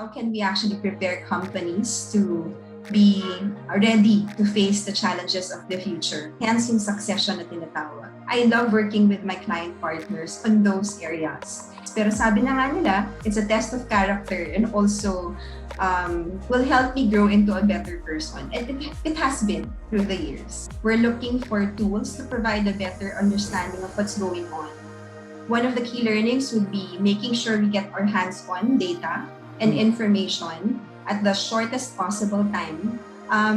how can we actually prepare companies to be ready to face the challenges of the future. Hence yung succession na tinatawag. I love working with my client partners on those areas. Pero sabi na nga nila, it's a test of character and also will help me grow into a better person. And it has been through the years. We're looking for tools to provide a better understanding of what's going on. One of the key learnings would be making sure we get our hands-on data and information at the shortest possible time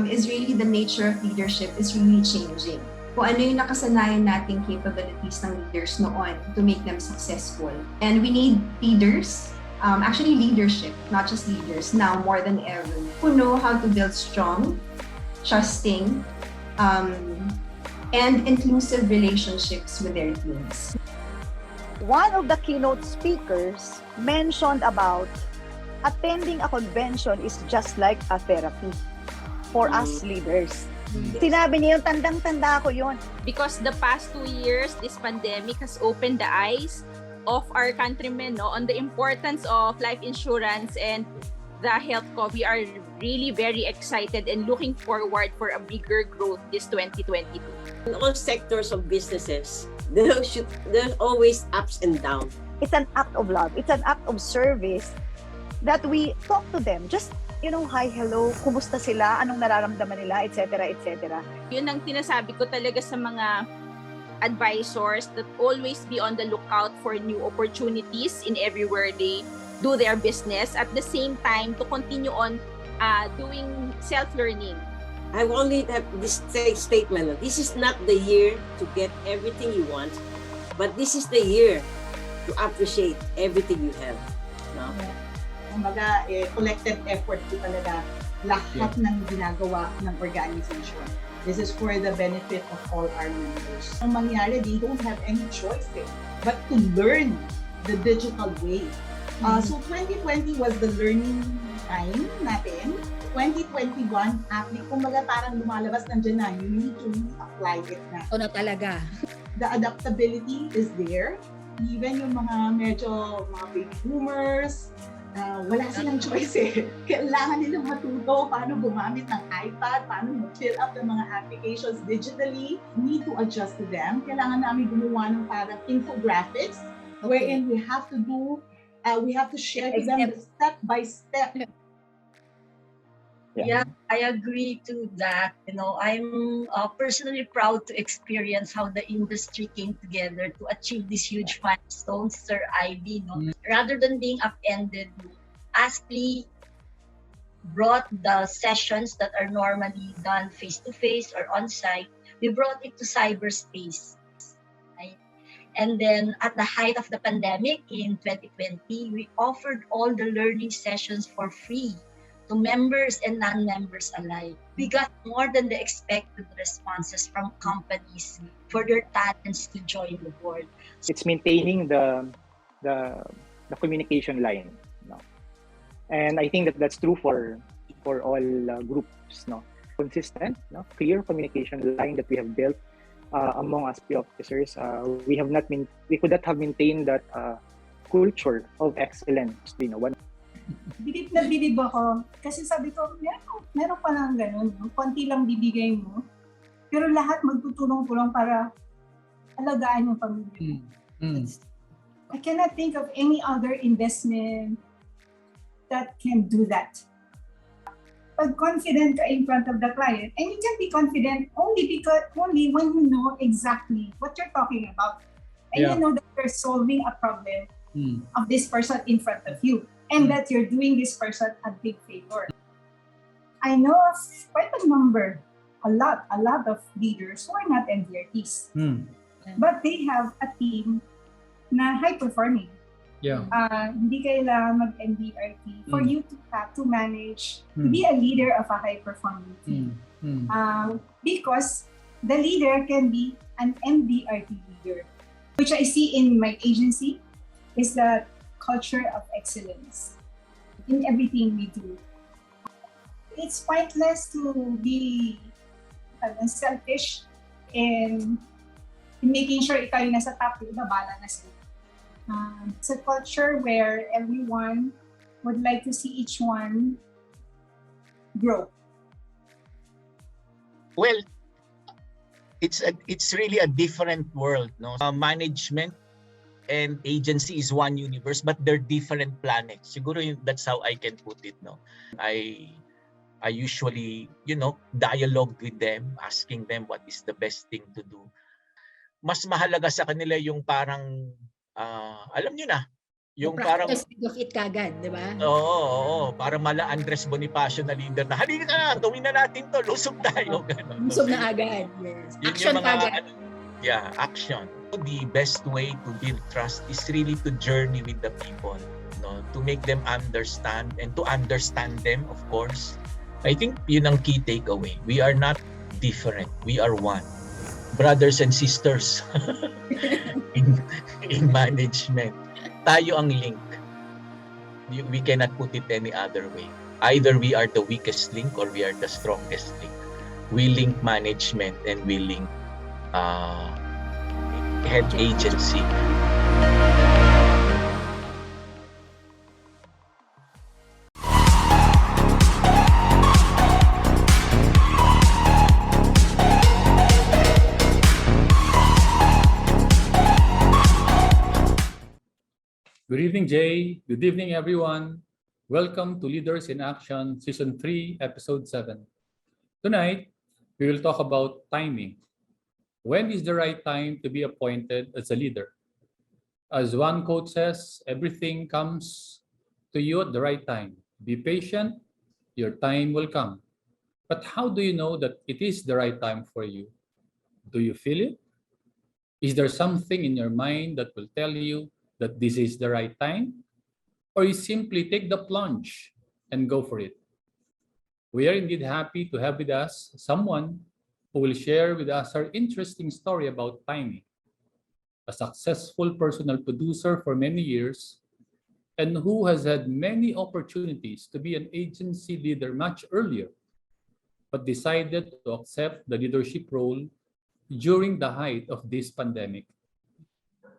is really the nature of leadership is really changing. Kung ano yung nakasanayan nating capabilities ng leaders noon to make them successful. And we need leaders, actually leadership, not just leaders, now more than ever, who know how to build strong, trusting, and inclusive relationships with their teams. One of the keynote speakers mentioned about attending a convention is just like a therapy for us leaders. Sinabi niya yun, tandang-tanda ko yun. Because the past 2 years, this pandemic has opened the eyes of our countrymen on the importance of life insurance and the health co. We are really very excited and looking forward for a bigger growth this 2022. In all sectors of businesses, there's always ups and downs. It's an act of love. It's an act of service that we talk to them. Just, hi, hello, kumusta sila, anong nararamdaman nila, etc., etc. Yun ang sinasabi ko talaga sa mga advisors, that always be on the lookout for new opportunities in everywhere they do their business. At the same time, to continue on doing self-learning. I only have this statement. This is not the year to get everything you want, but this is the year to appreciate everything you have. No? Kumbaga, collective effort po talaga lahat ng ginagawa ng organization. This is for the benefit of all our members. Ang mangyari, they don't have any choice but to learn the digital way. So 2020 was the learning time natin. 2021, actually, kumbaga parang lumalabas nandiyan na, you need to apply it na. O na talaga. The adaptability is there. Even yung mga mga baby boomers, wala silang choice Kailangan nilang matuto paano gumamit ng iPad, paano mag-fill up ng mga applications digitally. We need to adjust to them. Kailangan namin gumawa ng parang infographics wherein we have to share to them step by step. Yeah, I agree to that. I'm personally proud to experience how the industry came together to achieve these huge milestones, Sir Ivy. Rather than being upended, Astley brought the sessions that are normally done face-to-face or on-site, we brought it to cyberspace. Right? And then at the height of the pandemic in 2020, we offered all the learning sessions for free to members and non-members alike. We got more than the expected responses from companies for their talents to join the board. It's maintaining the communication line, and I think that's true for all groups, consistent, clear communication line that we have built among us officers. We could not have maintained that culture of excellence. Bilib na bilib ako. Kasi sabi ko, meron pa lang ganun. Konti lang bibigay mo. Pero lahat magtutulong-tulong para alagaan yung pamilya. I cannot think of any other investment that can do that. Pag confident ka in front of the client, and you can be confident only when you know exactly what you're talking about. And you know that you're solving a problem of this person in front of you. And that you're doing this person a big favor. I know of quite a number, a lot of leaders who are not MDRTs. But they have a team na high-performing. Hindi kailangan mag-MDRT for you to manage, to be a leader of a high-performing team. Because the leader can be an MDRT leader, which I see in my agency is that culture of excellence in everything we do. It's pointless to be selfish in making sure ikaw yung nasa top, yung iba bala na sila. It's a culture where everyone would like to see each one grow? Well, it's really a different world, no? Management and agency is one universe, but they're different planets. Siguro that's how I can put it, no? I usually, dialogue with them, asking them what is the best thing to do. Mas mahalaga sa kanila yung parang, alam nyo na, yung parang, of it kagad, di ba? oo, para mala Andres Bonifacio na leader na, halika na, gawin na natin to, lusog tayo. Ganun. Lusog na agad, yes. Yun Action yung mga, kagad. action. The best way to build trust is really to journey with the people, no? To make them understand and to understand them, of course. I think yun ang key takeaway. We are not different. We are one. Brothers and sisters in management. Tayo ang link. We cannot put it any other way. Either we are the weakest link or we are the strongest link. We link management and we link head agency. Good evening, Jay. Good evening, everyone. Welcome to Leaders in Action, Season 3, Episode 7. Tonight, we will talk about timing. When is the right time to be appointed as a leader? As one quote says, everything comes to you at the right time. Be patient, your time will come. But how do you know that it is the right time for you? Do you feel it? Is there something in your mind that will tell you that this is the right time? Or you simply take the plunge and go for it? We are indeed happy to have with us someone who will share with us her interesting story about timing. A successful personal producer for many years and who has had many opportunities to be an agency leader much earlier, but decided to accept the leadership role during the height of this pandemic.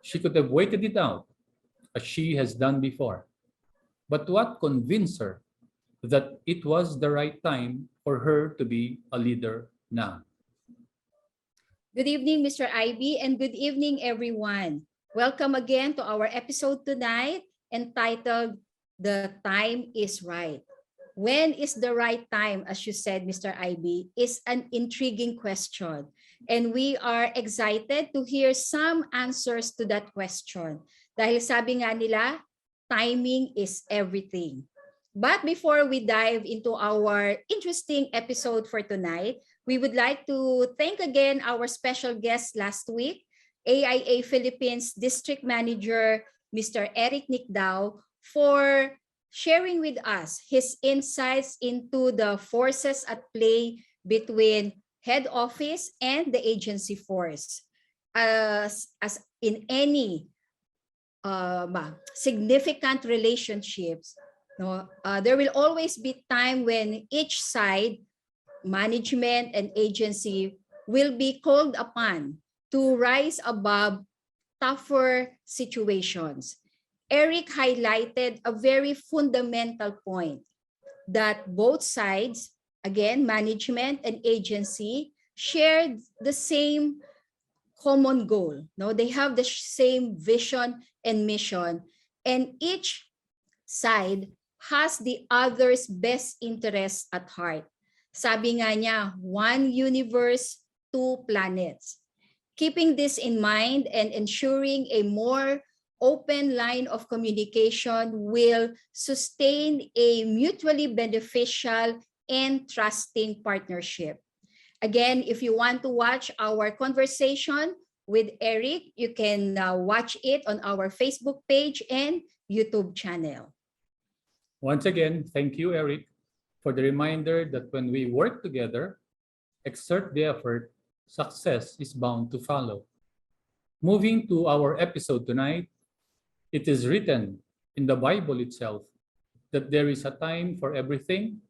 She could have waited it out, as she has done before. But what convinced her that it was the right time for her to be a leader now? Good evening, Mr. Ivy, and good evening, everyone. Welcome again to our episode tonight entitled The Time is Right. When is the right time, as you said, Mr. Ivy, is an intriguing question. And we are excited to hear some answers to that question. Dahil sabi nga nila, timing is everything. But before we dive into our interesting episode for tonight, we would like to thank again our special guest last week, AIA Philippines District Manager, Mr. Eric Nicdao, for sharing with us his insights into the forces at play between head office and the agency force. As in any significant relationships, no, there will always be time when each side, management and agency, will be called upon to rise above tougher situations. Eric highlighted a very fundamental point that both sides, again, management and agency, shared the same common goal. No, they have the same vision and mission, and each side has the other's best interest at heart. Sabi nga niya, one universe, two planets. Keeping this in mind and ensuring a more open line of communication will sustain a mutually beneficial and trusting partnership. Again, if you want to watch our conversation with Eric, you can watch it on our Facebook page and YouTube channel. Once again, thank you, Eric, for the reminder that when we work together, exert the effort, success is bound to follow. Moving to our episode tonight, it is written in the Bible itself that there is a time for everything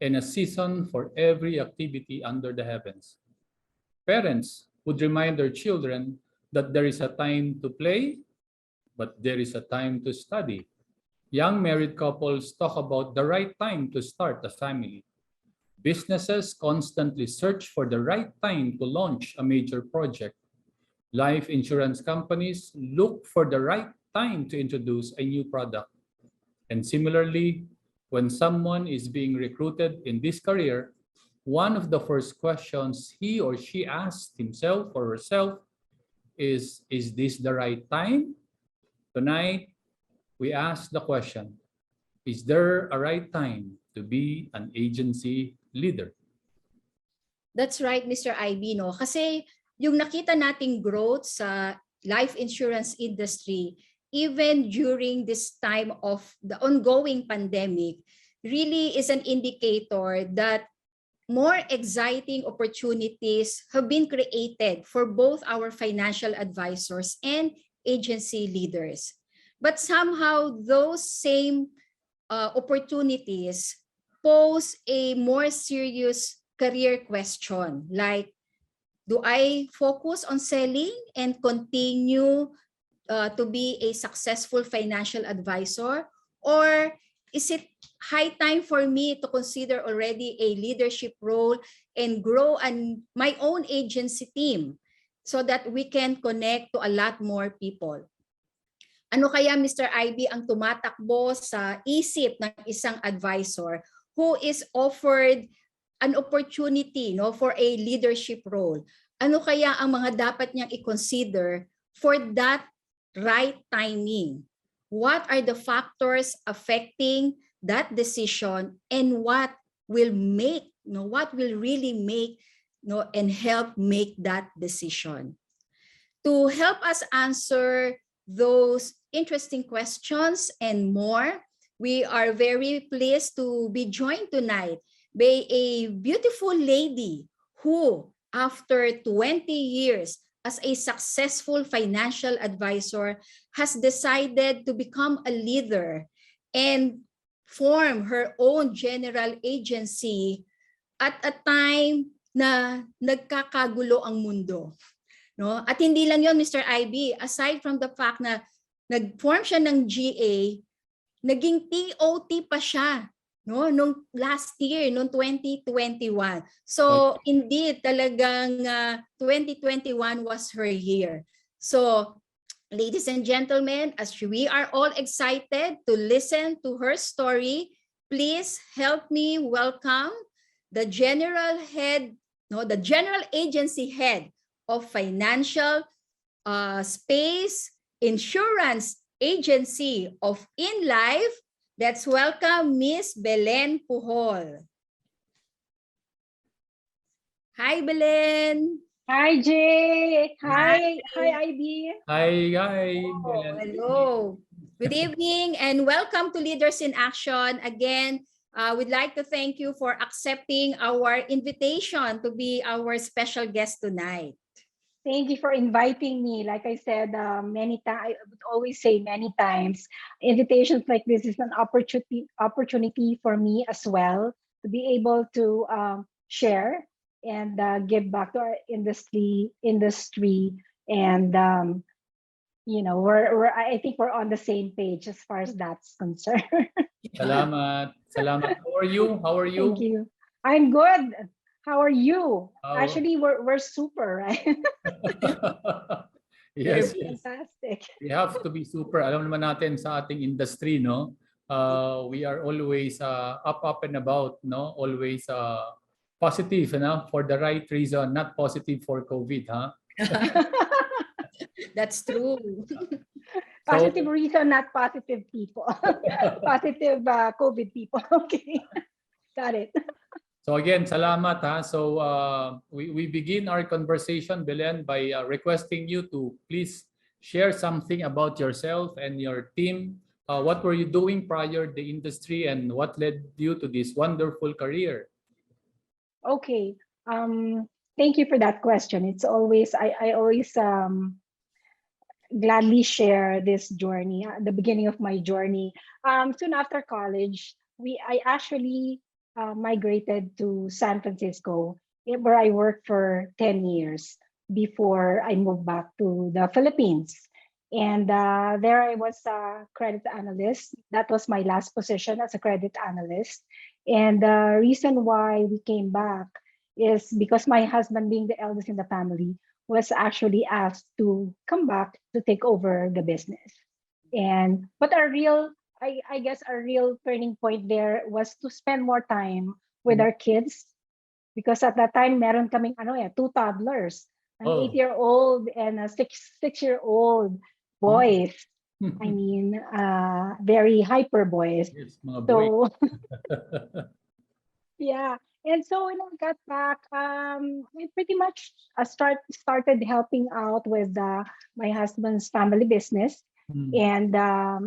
and a season for every activity under the heavens. Parents would remind their children that there is a time to play, but there is a time to study. Young married couples talk about the right time to start a family. Businesses constantly search for the right time to launch a major project. Life insurance companies look for the right time to introduce a new product. And similarly, when someone is being recruited in this career, one of the first questions he or she asks himself or herself is this the right time? Tonight, we ask the question, is there a right time to be an agency leader? That's right, Mr. IB, no? Kasi yung nakita nating growth sa life insurance industry, even during this time of the ongoing pandemic, really is an indicator that more exciting opportunities have been created for both our financial advisors and agency leaders. But somehow those same opportunities pose a more serious career question, like, do I focus on selling and continue to be a successful financial advisor, or is it high time for me to consider already a leadership role and grow my own agency team so that we can connect to a lot more people? Ano kaya, Mr. IB, ang tumatakbo sa isip ng isang advisor who is offered an opportunity, no, for a leadership role? Ano kaya ang mga dapat niyang i-consider for that right timing? What are the factors affecting that decision, and what will really make, and help make that decision? To help us answer those interesting questions and more, we are very pleased to be joined tonight by a beautiful lady who, after 20 years as a successful financial advisor, has decided to become a leader and form her own general agency at a time na nagkakagulo ang mundo. No? At hindi lang yon, Mr. IB, aside from the fact na nag-form siya ng GA, naging TOT pa siya, no, nung last year, nung 2021. So indeed, talagang 2021 was her year. So ladies and gentlemen, as we are all excited to listen to her story, please help me welcome the general agency head of financial space insurance agency of InLife. Let's welcome Miss Belen Pujol. Hi, Belen. Hi, Jay. Hi, IB. Hi, Oh, hello. Good evening and welcome to Leaders in Action. Again, we'd like to thank you for accepting our invitation to be our special guest tonight. Thank you for inviting me. Like I said many times, I would always say many times, invitations like this is an opportunity for me as well to be able to share and give back to our industry, and I think we're on the same page as far as that's concerned. Salamat. How are you? Thank you. I'm good. How are you? Actually, we're super, right? Yes. Fantastic. We have to be super. Alam naman natin sa ating industry, no? We are always up and about, no? Always positive, no? For the right reason, not positive for COVID, huh? That's true. Positive reason, not positive people. Positive COVID people. Okay, got it. So again, salamat, ha. So we begin our conversation, Belen, by requesting you to please share something about yourself and your team. What were you doing prior to the industry, and what led you to this wonderful career? Okay. Thank you for that question. It's always I always gladly share this journey, the beginning of my journey. Soon after college, I actually migrated to San Francisco, where I worked for 10 years before I moved back to the Philippines. And there I was a credit analyst. That was my last position as a credit analyst. And the reason why we came back is because my husband, being the eldest in the family, was actually asked to come back to take over the business. And but our real, I guess our real turning point there was to spend more time with our kids, because at that time meron kaming two toddlers, an Oh. 8-year-old and a six-year-old boys. I mean, very hyper boys. Yes, mga boy. So yeah. And so when I got back, I pretty much started helping out with my husband's family business. And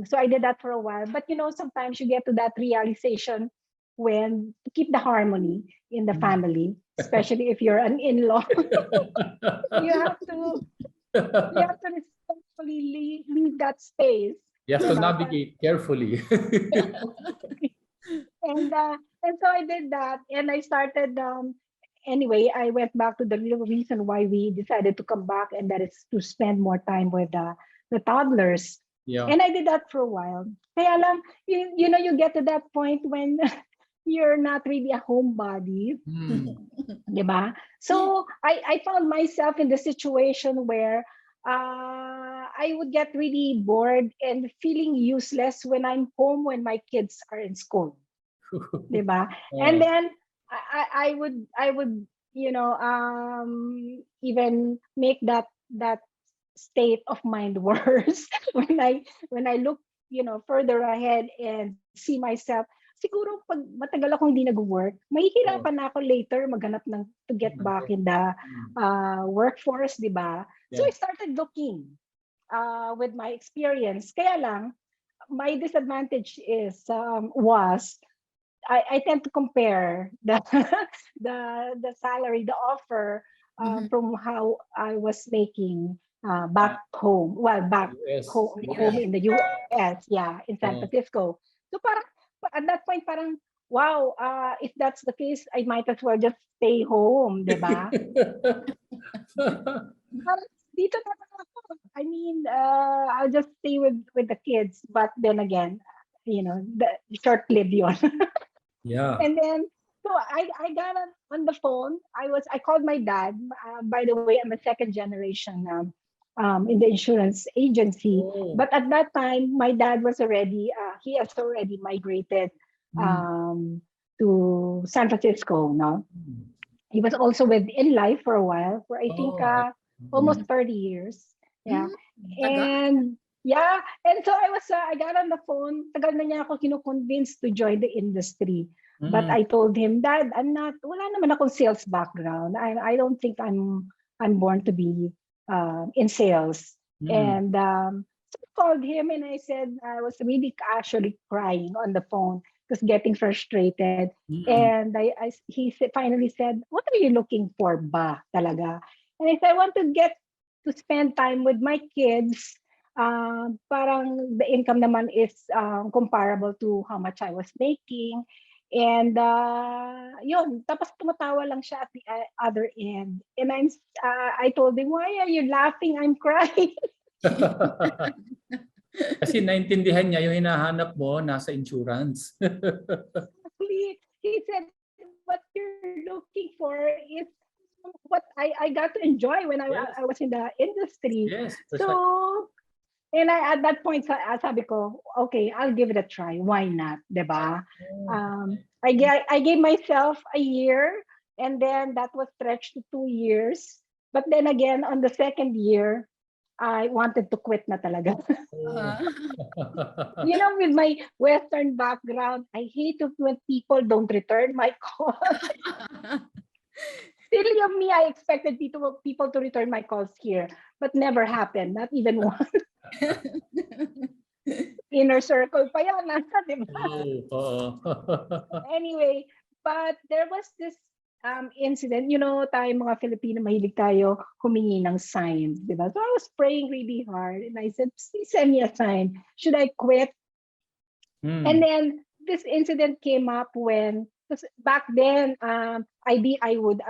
so I did that for a while. But sometimes you get to that realization when to keep the harmony in the family, especially if you're an in-law. you have to respectfully leave that space. You have to navigate carefully. And so I did that, and I started. Anyway, I went back to the real reason why we decided to come back, and that is to spend more time with the toddlers. Yeah. And I did that for a while. Kaya lang, you get to that point when you're not really a homebody. Diba? So I found myself in the situation where I would get really bored and feeling useless when I'm home when my kids are in school. Diba? And then I would even make that state of mind worse when I look further ahead and see myself, siguro pag matagal akong hindi nag-work, mahihirapan na ako later maghanap to get back in the workforce, di ba? So I started looking with my experience. Kaya lang, my disadvantage was I tend to compare the the salary, the offer from how I was making back home. Well, back home in the US, in San Francisco. So parang at that point, parang wow, if that's the case, I might as well just stay home, di ba? Dito na lang ako. I mean, I'll just stay with the kids. But then again, the short-lived yun. Yeah. And then, so I got on the phone. I called my dad. By the way, I'm a second generation in the insurance agency. Oh. But at that time, my dad was already, he has already migrated to San Francisco, no? He was also with In Life for a while, for I think almost 30 years. Yeah. And yeah, and so I got on the phone. Tagal na niya ako kino-convince to join the industry. But I told him, Dad, wala naman akong sales background. I don't think I'm born to be in sales. And so I called him and I said, I was really actually crying on the phone, just getting frustrated. And he finally said, what are you looking for ba talaga? And I said, I want to get to spend time with my kids. Parang the income naman is comparable to how much I was making. And yun, tapos tumatawa lang siya at the other end. And I told him, why are you laughing? I'm crying. Kasi naintindihan niya yung hinahanap mo nasa insurance. He said, what you're looking for is what I got to enjoy when I was in the industry. Yes, so, and at that point, sabi ko, okay, I'll give it a try. Why not, diba? I gave myself a year, and then that was stretched to 2 years. But then again, on the second year, I wanted to quit na talaga. With my Western background, I hate it when people don't return my calls. Silly of me, I expected people to return my calls here, but never happened, not even one. Inner circle pa yan, diba? Anyway, but there was this incident, tayo mga Filipino, mahilig tayo humingi ng signs, diba? So I was praying really hard and I said, please send me a sign. Should I quit? And then this incident came up when, back then, I would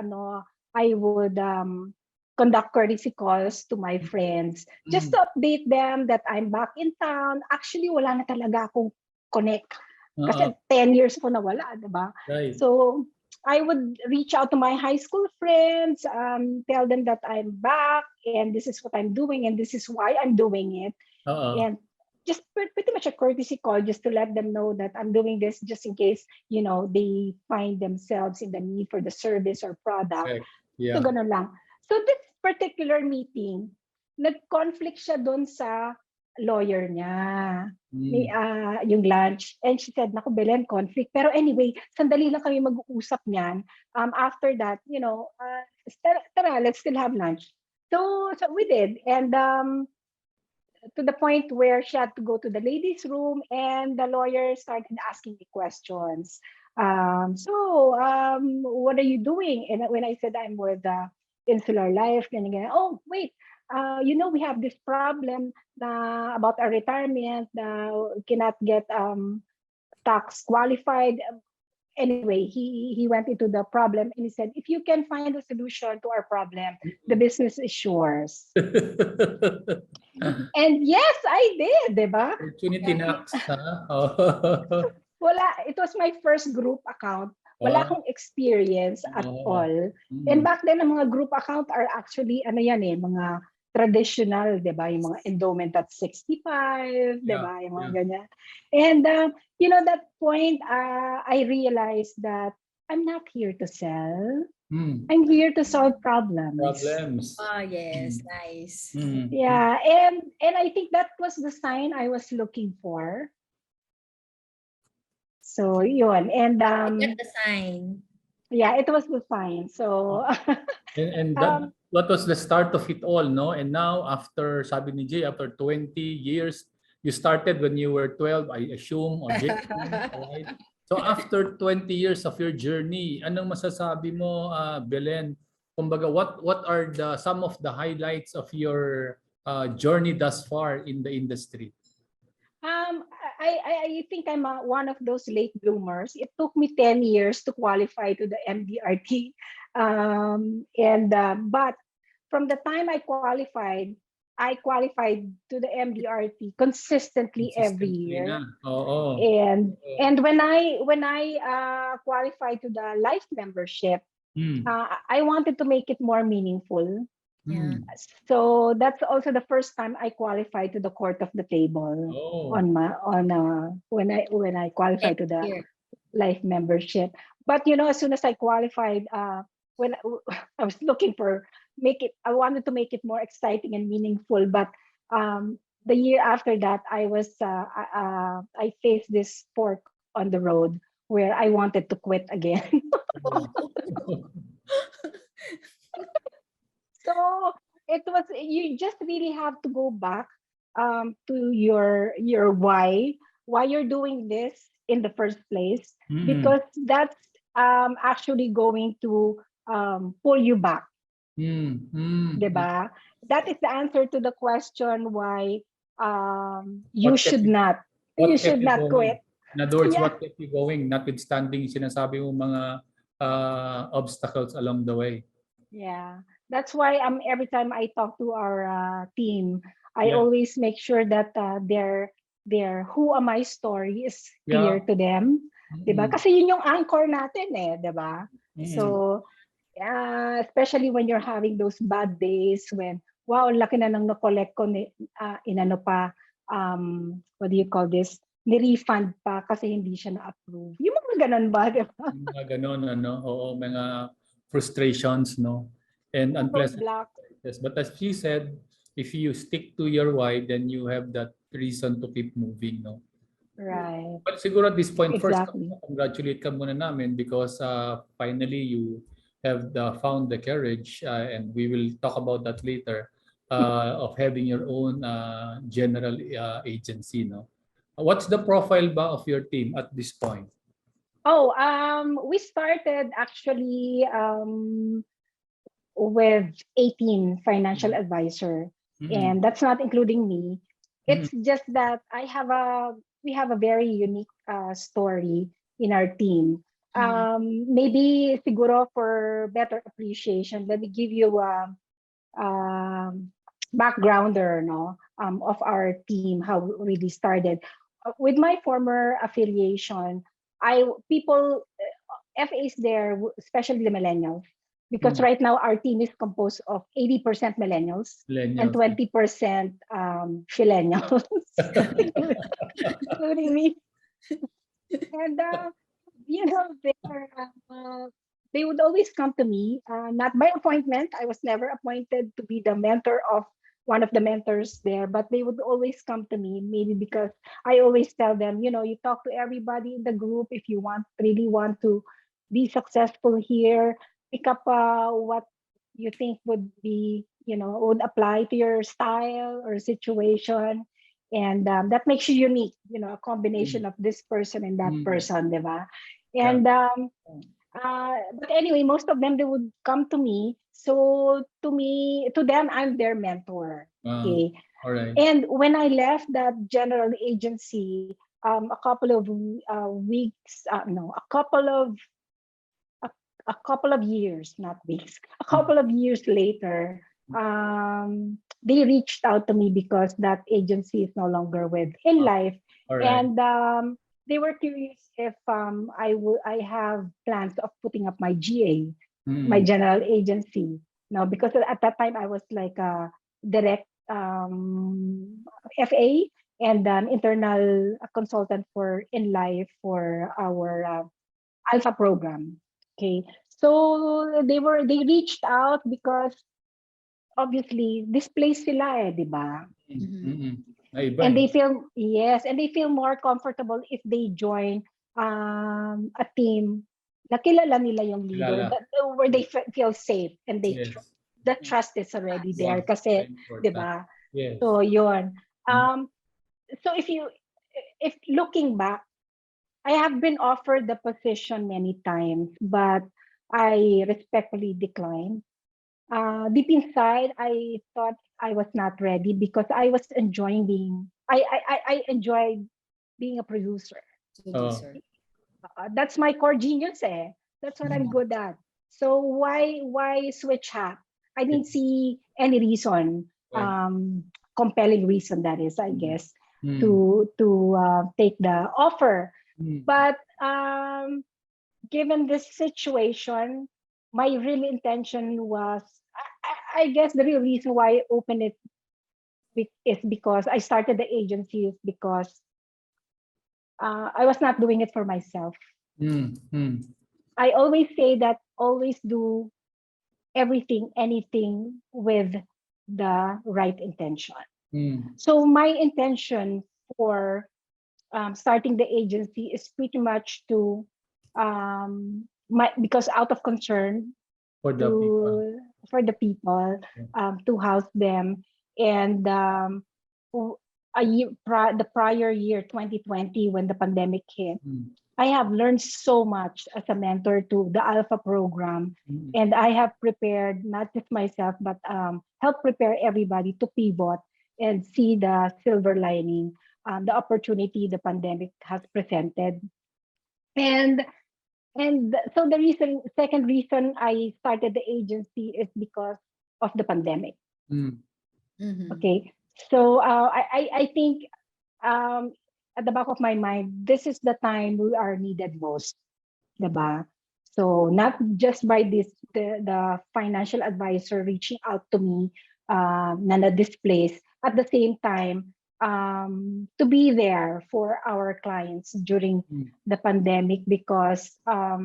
conduct courtesy calls to my friends just to update them that I'm back in town. Actually, wala na talaga akong connect. Kasi 10 years ko nawala, diba? Right. So, I would reach out to my high school friends, tell them that I'm back and this is what I'm doing and this is why I'm doing it. And just pretty much a courtesy call just to let them know that I'm doing this just in case, they find themselves in the need for the service or product. Yeah. So, ganun lang. So, this particular meeting, nag-conflict siya doon sa lawyer niya. Yung lunch. And she said, naku, Belen, conflict. Pero anyway, sandali lang kami mag-uusap niyan. After that, tara, let's still have lunch. So we did. And to the point where she had to go to the ladies' room and the lawyer started asking me questions. What are you doing? And when I said I'm with Insular Life, oh, wait, we have this problem about our retirement, cannot get tax qualified. Anyway, he went into the problem and he said, if you can find a solution to our problem, the business is yours. And yes, I did, diba? Opportunity knocks, Wala, it was my first group account. Wala akong experience at all. And back then, ang mga group account are actually, mga traditional, diba? Yung mga endowment at 65, diba? Yung mga ganyan. And, that point, I realized that I'm not here to sell. I'm here to solve problems. Yes, nice. Yeah, and I think that was the sign I was looking for. So yun, and Get the sign. Yeah, it was the sign. So and that was the start of it all, no? And now after, sabi ni Jay, after 20 years, you started when you were 12, I assume, or Jay, right? So after 20 years of your journey, anong masasabi mo, Belen? Kumbaga, what are some of the highlights of your journey thus far in the industry? I think I'm one of those late bloomers. It took me 10 years to qualify to the MDRT. But from the time I qualified to the MDRT consistently every year. And when I qualified to the life membership, I wanted to make it more meaningful. Yeah. So that's also the first time I qualified to the court of the table when I qualified to the life membership. But as soon as I qualified, when I was looking for I wanted to make it more exciting and meaningful. But the year after that, I faced this fork on the road where I wanted to quit again. So it was, you just really have to go back to your why you're doing this in the first place, because that's actually going to pull you back. Diba? That is the answer to the question why you should not quit. In other words, what kept you going, notwithstanding sinasabi mo mga obstacles along the way? Yeah. That's why every time I talk to our team, I always make sure that their who am I story is clear to them. Diba? Kasi yun yung anchor natin diba? So, especially when you're having those bad days when, wow, laki na nang na-collect ko, what do you call this? Ni-refund pa kasi hindi siya na-approve. Yung mga ganun ba, diba? Mga ganun, Oo, mga frustrations, no? And unpleasant. Yes, but as she said, if you stick to your why, then you have that reason to keep moving, no? Right. But siguro at this point, first, congratulate ka muna namin because finally you have found the courage, and we will talk about that later, of having your own general agency, no? What's the profile ba of your team at this point? We started actually with 18 financial advisor, and that's not including me. It's just that we have a very unique story in our team. Maybe siguro for better appreciation, let me give you backgrounder, no, of our team, how we really started. With my former affiliation, people FAs there, especially the millennials, because right now our team is composed of 80% millennials and Millennials. 20% millennials, including me. And you know, they would always come to me, not by appointment. I was never appointed to be the mentor of one of the mentors there, but they would always come to me, maybe because I always tell them, you know, you talk to everybody in the group if you really want to be successful here. Pick up what you think would be, you know, would apply to your style or situation. And that makes you unique, you know, a combination of this person and that person, diba? And but anyway, most of them, they would come to me. So to them, I'm their mentor. Okay. All right. And when I left that general agency, a couple of weeks, no, a couple of years, not weeks, a couple of years later, they reached out to me because that agency is no longer with In Life. All right. And they were curious if I have plans of putting up my GA, my general agency. No, because at that time I was like a direct FA and an internal consultant for In Life for our Alpha program. Okay, so they reached out because obviously displaced sila di ba? And they feel, yes, and they feel more comfortable if they join a team na kilala nila yung leader, where they feel safe and they the trust is already there kasi, di ba? So yun. So if looking back, I have been offered the position many times, but I respectfully declined. Deep inside, I thought I was not ready because I was enjoying I enjoyed being a producer. That's my core genius, eh. That's what I'm good at. So why switch hat? I didn't see any reason, compelling reason that is, I guess, to take the offer. But given this situation, my real intention was, I guess the real reason why I opened it is because I started the agency is because I was not doing it for myself. I always say that always do everything, anything with the right intention. So my intention for starting the agency is pretty much to because out of concern for the people, to house them. And the prior year 2020, when the pandemic hit, I have learned so much as a mentor to the Alpha program, and I have prepared not just myself but help prepare everybody to pivot and see the silver lining, the opportunity the pandemic has presented. And so the second reason I started the agency is because of the pandemic. Okay, so I think at the back of my mind, this is the time we are needed most, diba? So not just by the financial advisor reaching out to me na displaced, at the same time to be there for our clients during the pandemic, because I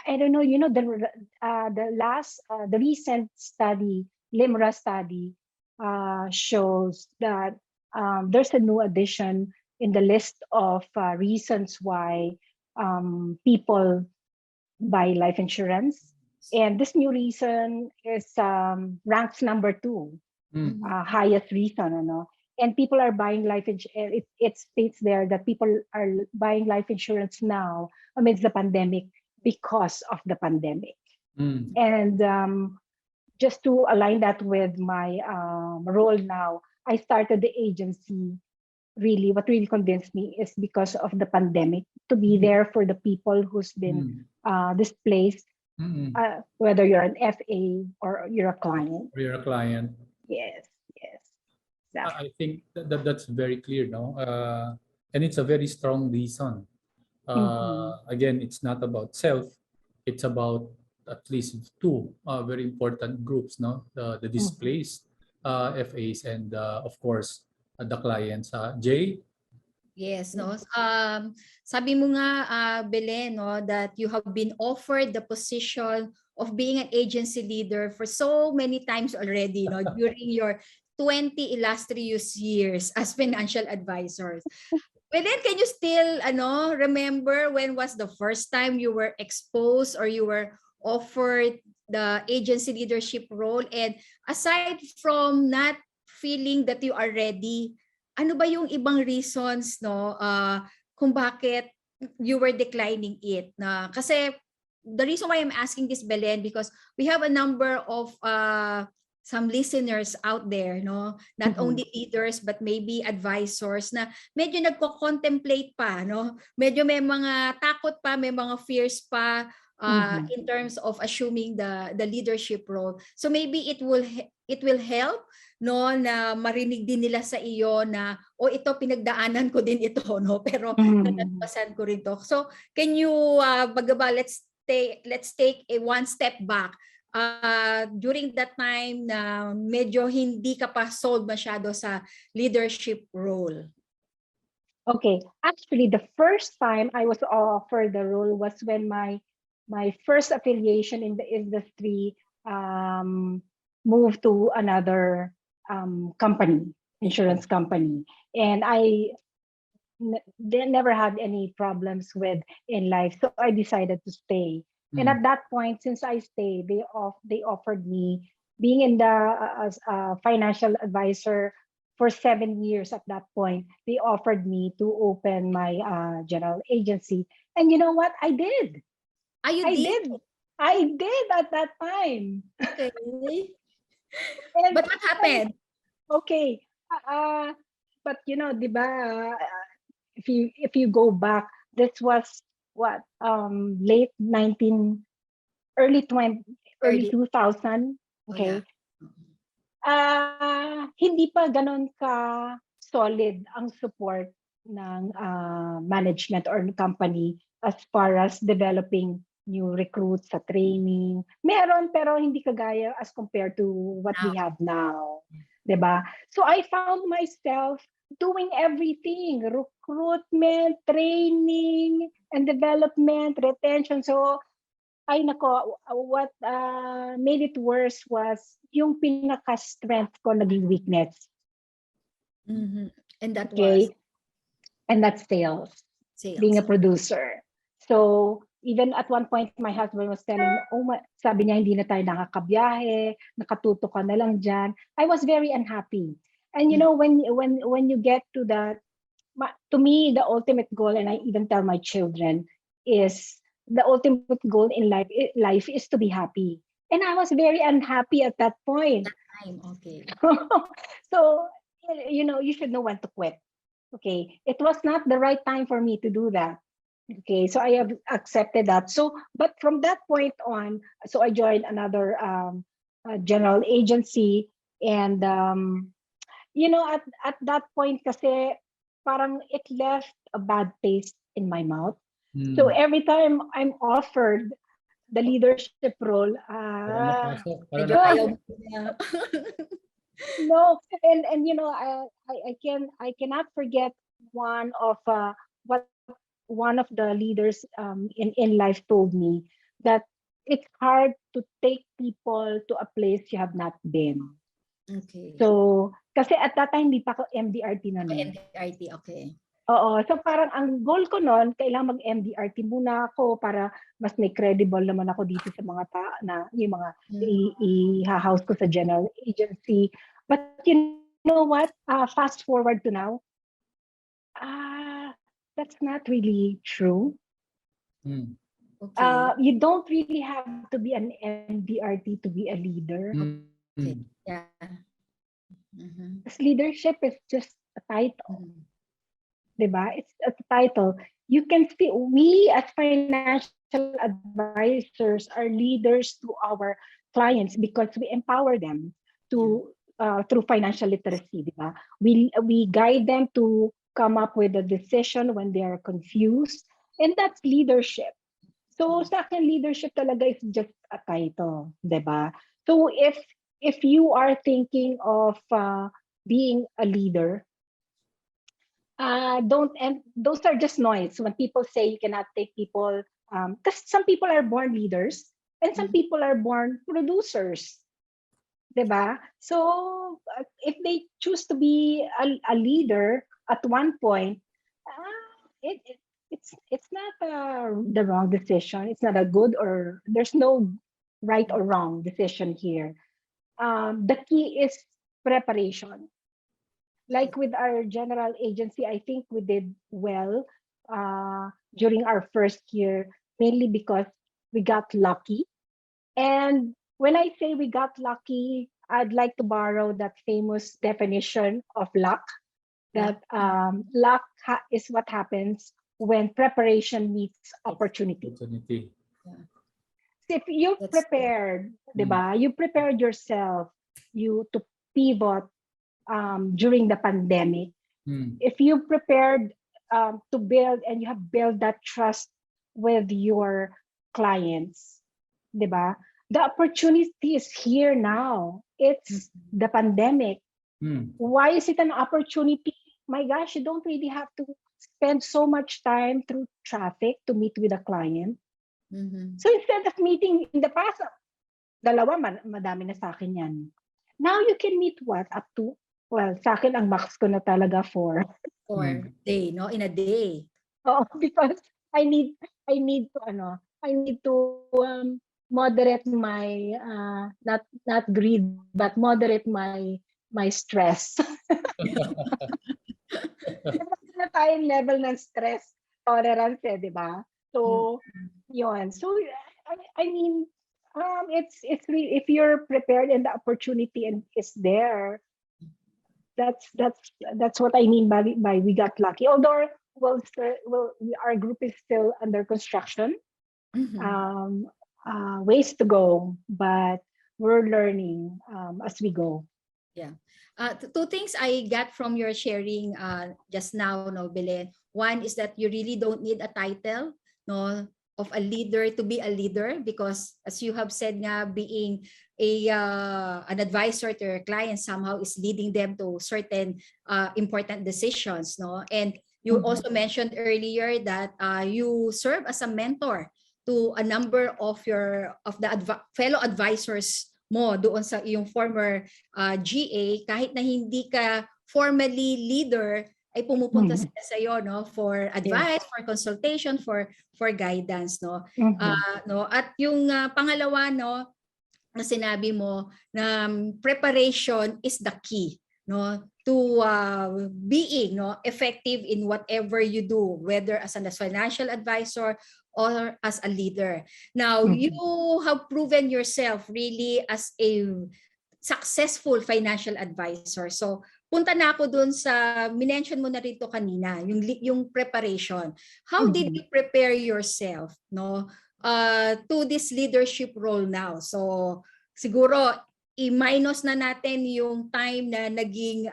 don't know, you know, the recent study, LIMRA study, shows that there's a new addition in the list of reasons why people buy life insurance, and this new reason is ranks number 2, highest reason, ano? And people are buying life insurance. It states there that people are buying life insurance now amidst the pandemic because of the pandemic. And just to align that with my role now, I started the agency. Really, what really convinced me is because of the pandemic, to be there for the people who's been displaced, Mm-mm. whether you're an FA or you're a client. Or you're a client. Yes, yes. Exactly. I think that's very clear, no? And it's a very strong reason. Again, it's not about self. It's about at least two very important groups, no? The displaced FAs and of course the clients. Jay? Yes, no. Sabi mo nga, Belen, no, that you have been offered the position of being an agency leader for so many times already, no, during your 20 illustrious years as financial advisors. Belen, can you still, remember when was the first time you were exposed or you were offered the agency leadership role? And aside from not feeling that you are ready, ano ba yung ibang reasons, no, kung bakit you were declining it? Kasi the reason why I'm asking this, Belen, because we have a number of some listeners out there, no, not only leaders but maybe advisors na medyo nagko-contemplate pa, no, medyo may mga takot pa, may mga fears pa in terms of assuming the leadership role. So maybe it will help, no, na marinig din nila sa iyo na ito pinagdaanan ko din ito, no, pero nalagpasan ko rin to. So can you let's take a one step back during that time na medyo hindi ka pa sold masyado sa leadership role. Okay, actually the first time I was offered the role was when my first affiliation in the industry moved to another company, insurance company, and I never had any problems with in life, so I decided to stay. And at that point, since I stayed, they offered me being in the as a financial advisor for 7 years. At that point, they offered me to open my general agency, and you know what? I did. You did? I did at that time. Okay. And, but what happened? Okay. But you know, diba, if you go back, this was what late 19, early 2000. Okay. Hindi pa ganon ka solid ang support ng management or company as far as developing new recruits sa training. Meron, pero hindi kagaya as compared to what we have now. Diba? So I found myself doing everything, recruitment, training, and development, retention. So, ay nako, what made it worse was yung pinaka-strength ko naging weakness. And that okay? was? And that's sales, being a producer. So, even at one point, my husband was telling me, sabi niya, hindi na tayo nakakabiyahe, nakatuto ka na lang dyan. I was very unhappy. And you know, when you get to that, to me, the ultimate goal, and I even tell my children, is the ultimate goal in life is to be happy. And I was very unhappy at that point. Okay. So, you know, you should know when to quit. Okay. It was not the right time for me to do that. Okay. So I have accepted that. So, but from that point on, so I joined another general agency. And, you know, at that point, kasi parang it left a bad taste in my mouth. So every time I'm offered the leadership role, no, and you know, I cannot forget one of what one of the leaders in life told me, that it's hard to take people to a place you have not been. Okay. So, kasi at that time, hindi pa ako MDRT na nun. MDRT, okay. Oo. So parang ang goal ko noon, kailangan mag-MDRT muna ako para mas may credible naman ako dito sa mga na yung mga i-house ko sa general agency. But you know what? Fast forward to now, that's not really true. Okay. You don't really have to be an MDRT to be a leader. Okay. Yeah. Because leadership is just a title. Diba? It's a title. You can see, we as financial advisors are leaders to our clients because we empower them to through financial literacy, di ba? We guide them to come up with a decision when they are confused, and that's leadership. So sa akin, leadership talaga is just a title, di ba? So if you are thinking of being a leader, don't, and those are just noise when people say you cannot take people, because some people are born leaders and some people are born producers, diba? So if they choose to be a leader at one point, it's not the wrong decision. It's not a good, or there's no right or wrong decision here. The key is preparation. Like with our general agency, I think we did well during our first year, mainly because we got lucky. And when I say we got lucky, I'd like to borrow that famous definition of luck, that luck is what happens when preparation meets opportunity. If you prepared, diba? You prepared yourself, to pivot during the pandemic. If you prepared to build, and you have built that trust with your clients, diba? The opportunity is here now. It's the pandemic. Why is it an opportunity? My gosh, you don't really have to spend so much time through traffic to meet with a client. So instead of meeting in the past, dalawa, madami na sa akin yan. Now you can meet what? Up to, well, sa akin ang max ko na talaga 4. For day, no? In a day. Oh, because I need to moderate my not greed, but moderate my stress. Na tayong level ng stress tolerance, di ba? So, yun. So, I mean, it's really, if you're prepared and the opportunity is there, that's what I mean by we got lucky. Although, our group is still under construction. Ways to go, but we're learning as we go. Yeah. Two things I got from your sharing just now, no, Belen. One is that you really don't need a title, no, of a leader to be a leader, because as you have said nga, being an advisor to your clients somehow is leading them to certain important decisions, no. And you also mentioned earlier that you serve as a mentor to a number of the fellow advisors mo doon sa iyong former GA, kahit na hindi ka formally leader, ay pumupunta sila sa iyo, no, for advice, for consultation, for guidance, no. No, at yung pangalawa, no, na sinabi mo na preparation is the key, no, to being, no, effective in whatever you do, whether as a financial advisor or as a leader. Now, you have proven yourself really as a successful financial advisor. So, punta na ako dun sa, minention mo na rito kanina, yung preparation. How did you prepare yourself, no, to this leadership role now? So, siguro, i-minus na natin yung time na naging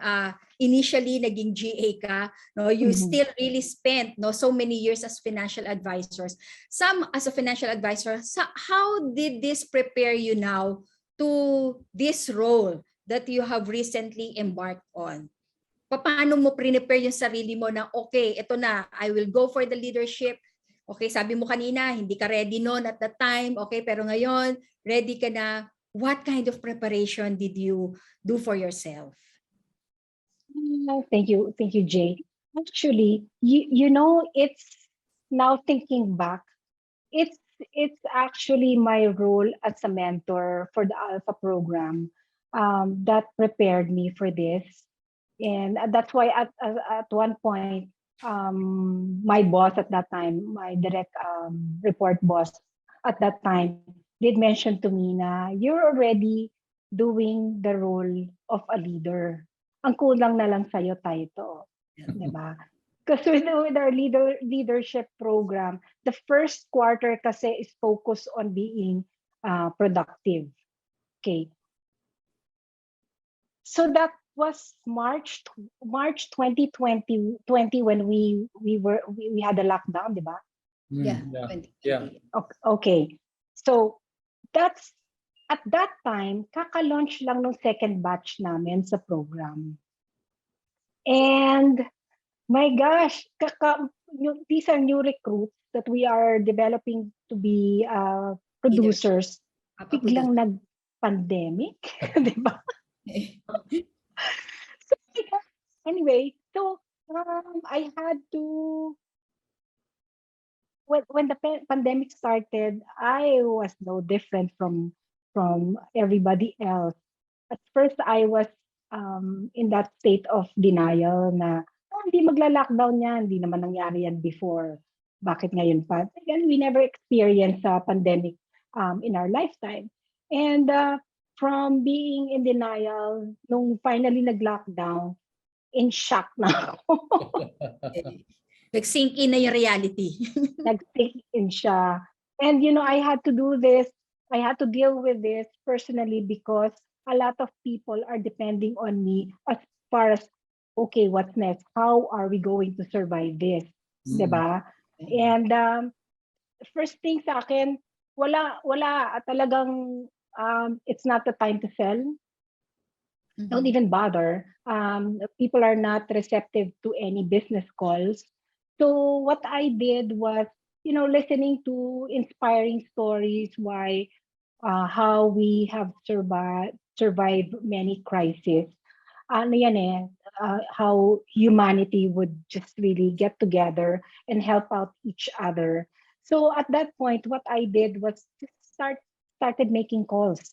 initially naging GA ka, no, you still really spent, no, so many years as financial advisors. Some as a financial advisor, how did this prepare you now to this role that you have recently embarked on? Paano mo prepare yung sarili mo na, okay, ito na, I will go for the leadership. Okay, sabi mo kanina, hindi ka ready noon at that time, okay, pero ngayon, ready ka na. What kind of preparation did you do for yourself? Thank you, Jay. Actually, you know, it's now thinking back, it's actually my role as a mentor for the Alpha program that prepared me for this, and that's why at one point, my boss at that time, my direct report boss at that time, did mention to me na you're already doing the role of a leader. Ang kulang na lang sa'yo title, diba? Because with our leadership program, the first quarter kasi is focused on being productive. Okay. So that was March 2020 when we had a lockdown, di ba? Yeah. Yeah. Okay. So that's at that time, kaka-launch lang ng second batch namin sa program. And my gosh, these are new recruits that we are developing to be producers. Biglang nag-pandemic, di ba? So, anyway, so I had to, when the pandemic started, I was no different from everybody else. At first, I was in that state of denial na hindi magla-lockdown yan, hindi naman nangyari yan before. Bakit ngayon pa? Again, we never experienced a pandemic in our lifetime. And from being in denial, nung finally nag-lockdown, in shock na ako. Nag-sink in na yung reality. Nag-sink in siya. And I had to do this. I had to deal with this personally because a lot of people are depending on me as far as, okay, what's next? How are we going to survive this? Diba? And first thing sa akin, wala talagang it's not the time to sell. Don't even bother. People are not receptive to any business calls. So what I did was, listening to inspiring stories, how we have survived many crises. How humanity would just really get together and help out each other. So at that point, what I did was just started making calls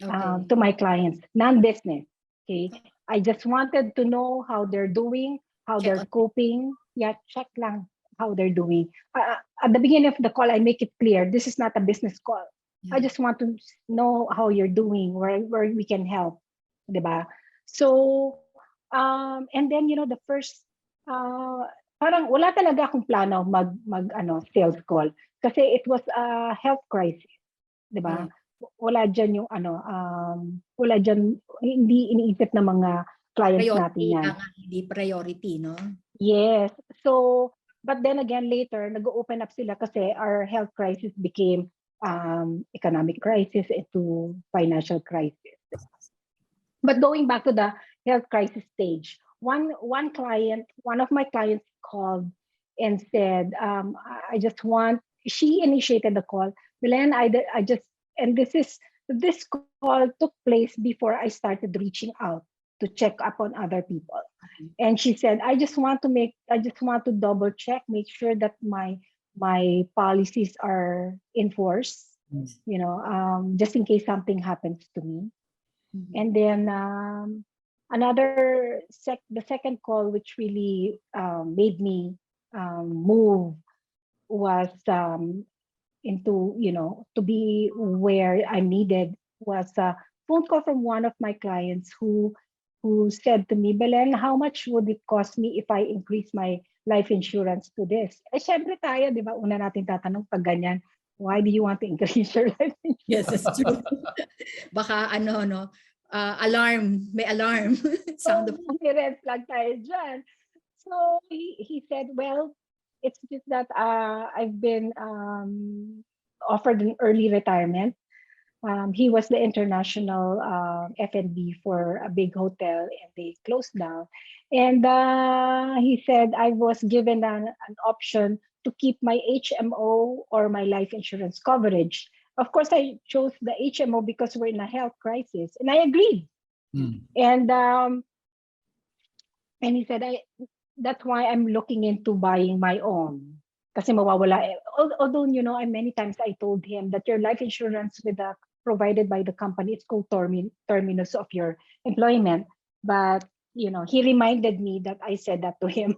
to my clients, non-business. Okay, I just wanted to know how they're doing, how they're coping. Yeah, check lang how they're doing. At the beginning of the call, I make it clear this is not a business call. I just want to know how you're doing, where we can help, diba? So, and then the first, parang wala talaga akong plano mag sales call kasi it was a health crisis, diba? Wala dyan yung wala dyan, hindi iniisip ng mga clients natin yan. Hindi priority, no? Yes. So, but then again, later, nag-open up sila kasi our health crisis became economic crisis into financial crisis. But going back to the health crisis stage, one of my clients called and said, she initiated the call. Belen, this call took place before I started reaching out to check up on other people. And she said, I just want to double check, make sure that my policies are enforced, just in case something happens to me. And then the second call, which really made me move, was into, to be where I'm needed, was a phone call from one of my clients who said to me, Belen, how much would it cost me if I increase my life insurance to this? Syempre tayo, di ba, una natin tatanong pag ganyan, why do you want to increase your life insurance? Yes, it's true. Baka alarm, may alarm. Sound of may red flag tayo dyan. So he said, well, it's just that I've been offered an early retirement. He was the international F&B for a big hotel and they closed down. And he said, I was given an option to keep my HMO or my life insurance coverage. Of course, I chose the HMO because we're in a health crisis. And I agreed. And he said, that's why I'm looking into buying my own. Kasi mawawala. Although, many times I told him that your life insurance provided by the company is called terminus of your employment. But, he reminded me that I said that to him.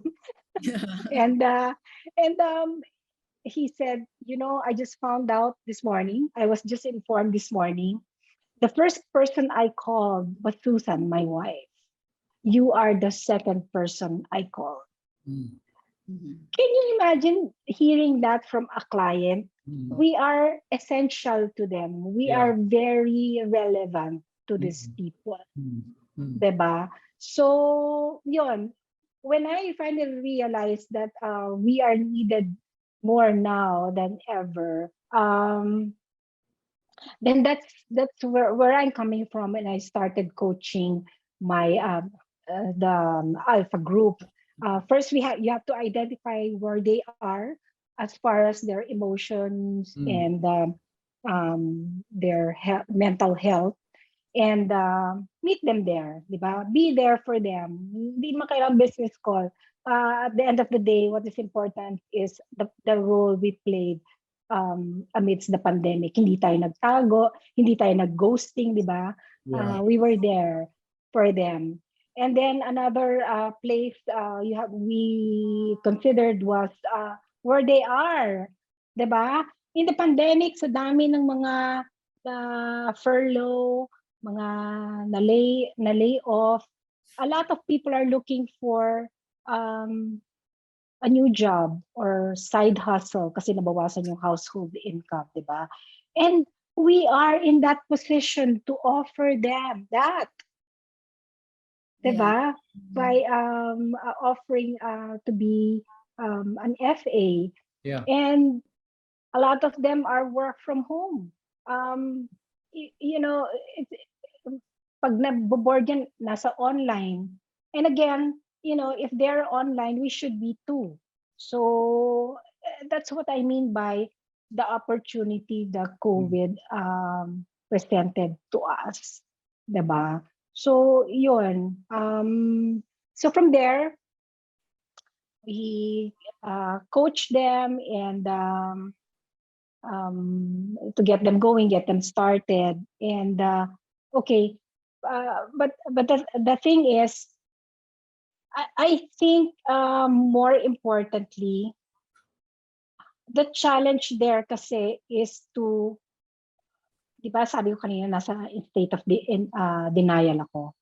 And he said, I just found out this morning, I was just informed this morning, the first person I called was Susan, my wife. You are the second person I called. Can you imagine hearing that from a client? We are essential to them. We are very relevant to these people. Diba? So, yun. When I finally realized that we are needed more now than ever, then that's where I'm coming from, and I started coaching my the alpha group. First, you have to identify where they are as far as their emotions and their mental health, and meet them there, di ba? Be there for them. Hindi man kailangan business call. At the end of the day, what is important is the role we played amidst the pandemic. Hindi tayo nagtago, hindi tayo nag-ghosting, di ba? We were there for them. And then another place we considered was where they are, di ba? In the pandemic, sa dami ng mga furlough, mga na-lay off, a lot of people are looking for a new job or side hustle kasi nabawasan yung household income, di ba? And we are in that position to offer them that, di ba? By offering to be an FA. And a lot of them are work from home. You know, pag nag-board yan, nasa online. And again, you know, if they're online, we should be too. So that's what I mean by the opportunity that COVID presented to us, diba? So yun. So from there, we coach them and to get them going, get them started, and okay. But the thing is, I think more importantly, the challenge there kasi is to, di ba sabi ko kanina, nasa state of denial ako.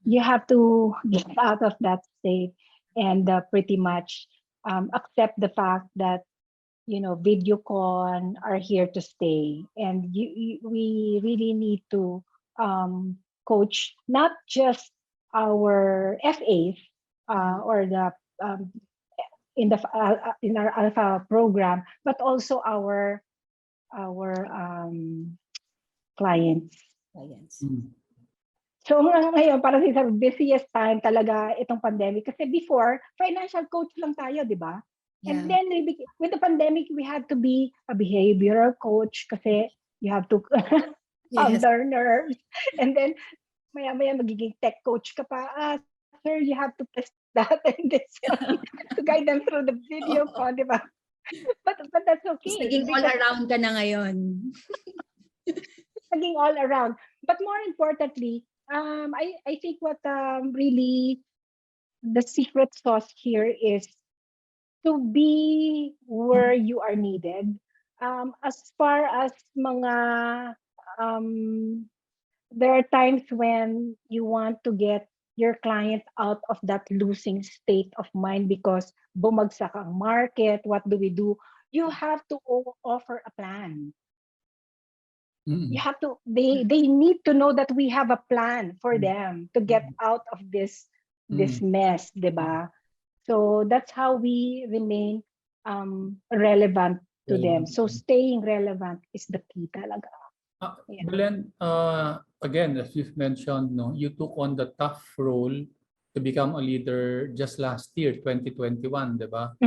You have to get out of that state and pretty much accept the fact that, you know, VideoCon are here to stay, and we really need to coach not just our FAs or the in our alpha program, but also our clients. So ngayon, parang sa busiest time talaga itong pandemic, kasi before financial coach lang tayo, di ba? And then with the pandemic, we had to be a behavioral coach kasi you have to calm their nerves. And then maya-maya magiging tech coach ka pa. Sir, you have to press that and this to guide them through the video call, di ba? But that's okay. Naging all around ka na ngayon. Naging all around. But more importantly, I think what really the secret sauce here is to be where you are needed. As far as mga, there are times when you want to get your client out of that losing state of mind because bumagsak ang market. What do we do? You have to offer a plan. You have to, they need to know that we have a plan for them to get out of this mess, diba? So that's how we remain relevant to them. So staying relevant is the key talaga. Belen, again, as you've mentioned, no, you took on the tough role to become a leader just last year, 2021, diba?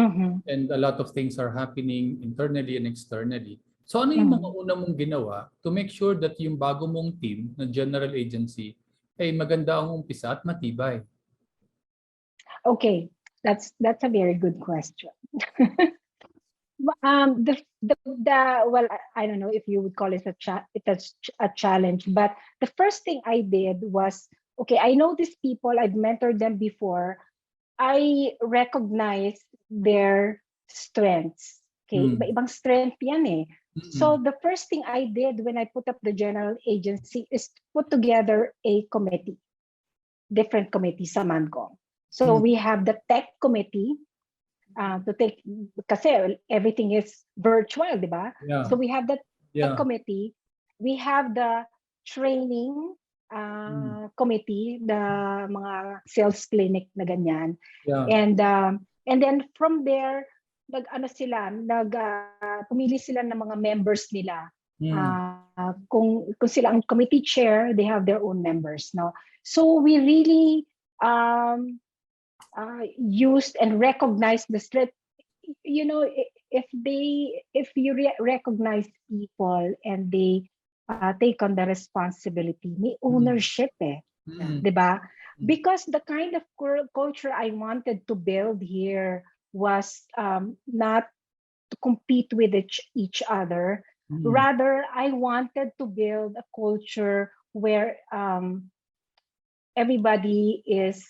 And a lot of things are happening internally and externally. So ano yung mga una mong ginawa to make sure that yung bago mong team na general agency ay maganda ang umpisa at matibay? Okay, that's a very good question. Well, I don't know if you would call it a challenge, but the first thing I did was, okay, I know these people, I've mentored them before. I recognize their strengths. Okay, iba-ibang strength yan eh. So the first thing I did when I put up the general agency is put together a committee, different committees sa Mancom. So we have the tech committee, to take, kasi everything is virtual, di ba? Yeah. So we have that Yeah. committee. We have the training committee, the mga sales clinic na ganyan. Yeah. And then from there, pumili sila ng mga members nila. Kung sila ang committee chair, they have their own members, no? So we really used and recognized the strength. You know, if you recognize people and they take on the responsibility, may ownership diba? Because the kind of culture I wanted to build here was not to compete with each other. Rather, I wanted to build a culture where everybody is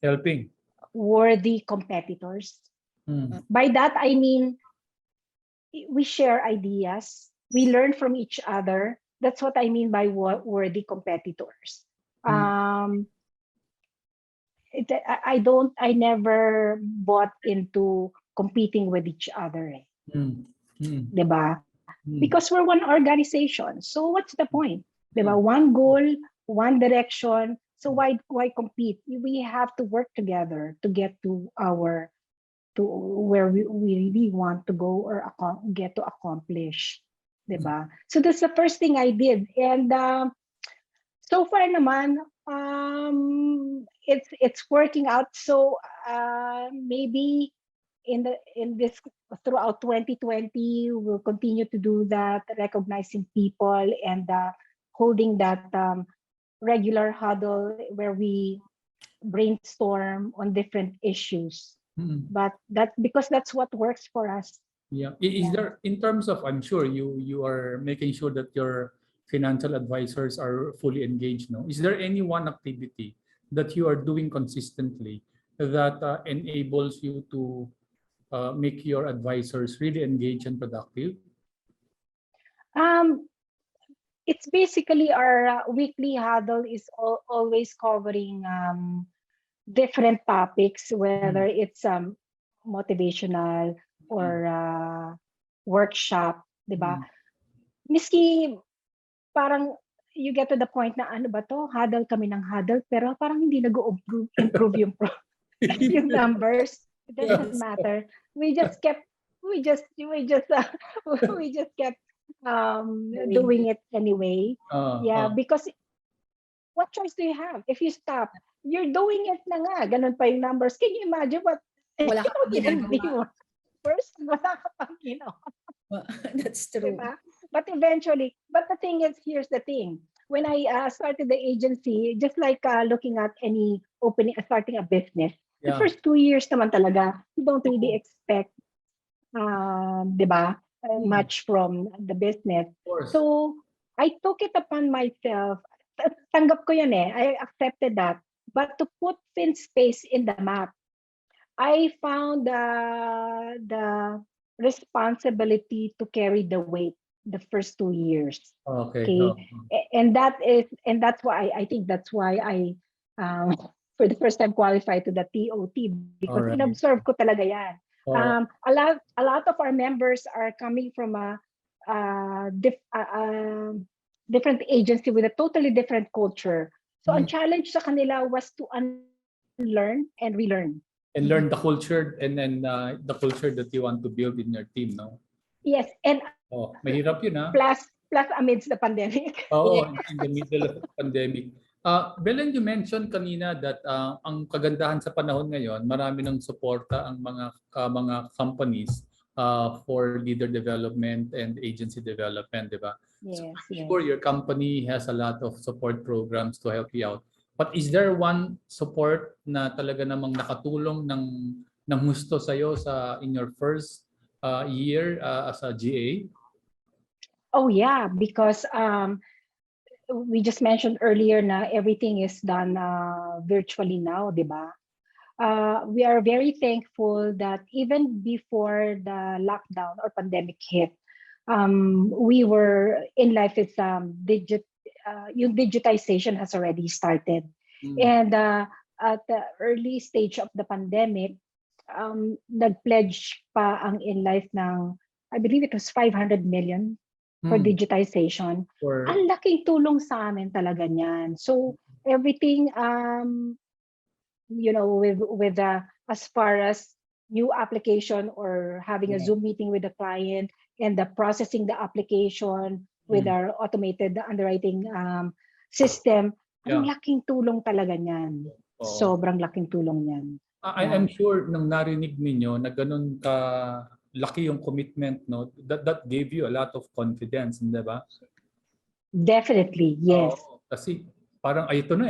helping, worthy competitors. By that, I mean, we share ideas, we learn from each other. That's what I mean by worthy competitors. I never bought into competing with each other. Diba? Because we're one organization. So what's the point? Diba? One goal, one direction. So why compete? We have to work together to get to where we really want to go or get to accomplish. Diba? So that's the first thing I did. And so far naman, it's working out. So maybe in this throughout 2020, we'll continue to do that, recognizing people and holding that regular huddle where we brainstorm on different issues. But because that's what works for us. Yeah. Is there, in terms of, I'm sure you are making sure that your financial advisors are fully engaged, no? Is there any one activity that you are doing consistently that enables you to make your advisors really engaged and productive? It's basically our weekly huddle is always covering different topics, whether it's motivational or workshop, diba? Miski parang you get to the point na ano ba to, huddle kami ng huddle, pero parang hindi nag-improve yung yung numbers. It doesn't matter. We just kept doing it anyway. Because what choice do you have? If you stop, you're doing it na nga. Ganun pa yung numbers. Can you imagine what? Wala ka pang ginagawa. First, wala ka pang ginawa. That's true. Diba? But eventually, the thing is, here's the thing. When I started the agency, just like looking at any starting a business, the first 2 years naman talaga, you don't really expect, diba, much from the business. So, I took it upon myself. Tanggap ko yun I accepted that. But to put FinSpace in the map, I found the responsibility to carry the weight the first 2 years. Okay. And that's why I think that's why I for the first time qualified to the TOT, because in-observe ko talaga yan. A lot of our members are coming from a different agency with a totally different culture. So ang challenge sa kanila was to unlearn and relearn. And learn the culture and then the culture that you want to build in your team, no? Yes, and mahirap yun, ha? Plus amidst the pandemic. In the middle of the pandemic. Belen, you mentioned kanina that ang kagandahan sa panahon ngayon, marami ng suporta ang mga companies for leader development and agency development, di ba? Yes, so I'm sure your company has a lot of support programs to help you out. But is there one support na talaga namang nakatulong ng husto sa'yo in your first year as a GA? Oh yeah, because we just mentioned earlier na everything is done virtually now, di ba? We are very thankful that even before the lockdown or pandemic hit, we were in life. It's yung digitization has already started, and at the early stage of the pandemic, nag-pledge pa ang InLife ng, I believe it was 500 million for digitization. Ang laking tulong sa amin talaga niyan. So everything, with as far as new application or having a Zoom meeting with the client and the processing the application with our automated underwriting system, ang laking tulong talaga niyan. Sobrang laking tulong niyan. I'm sure nang narinig ninyo na ganun ka laki yung commitment, no, that gave you a lot of confidence, di ba? Definitely, yes. Kasi parang ito na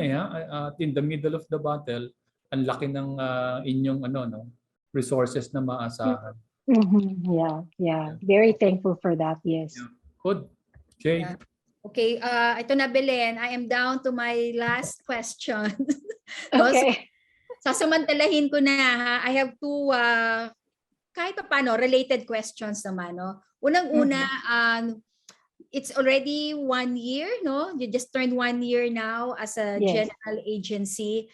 in the middle of the battle, ang laki ng inyong resources na maasahan. Yeah. Very thankful for that, yes. Good. Jay. Yeah. Okay, ito na Belen, I am down to my last question. Okay. Sasamantalahin ko na ha. I have two kahit pa paano related questions naman, no. Unang-una, it's already 1 year, no? You just turned 1 year now as a general agency.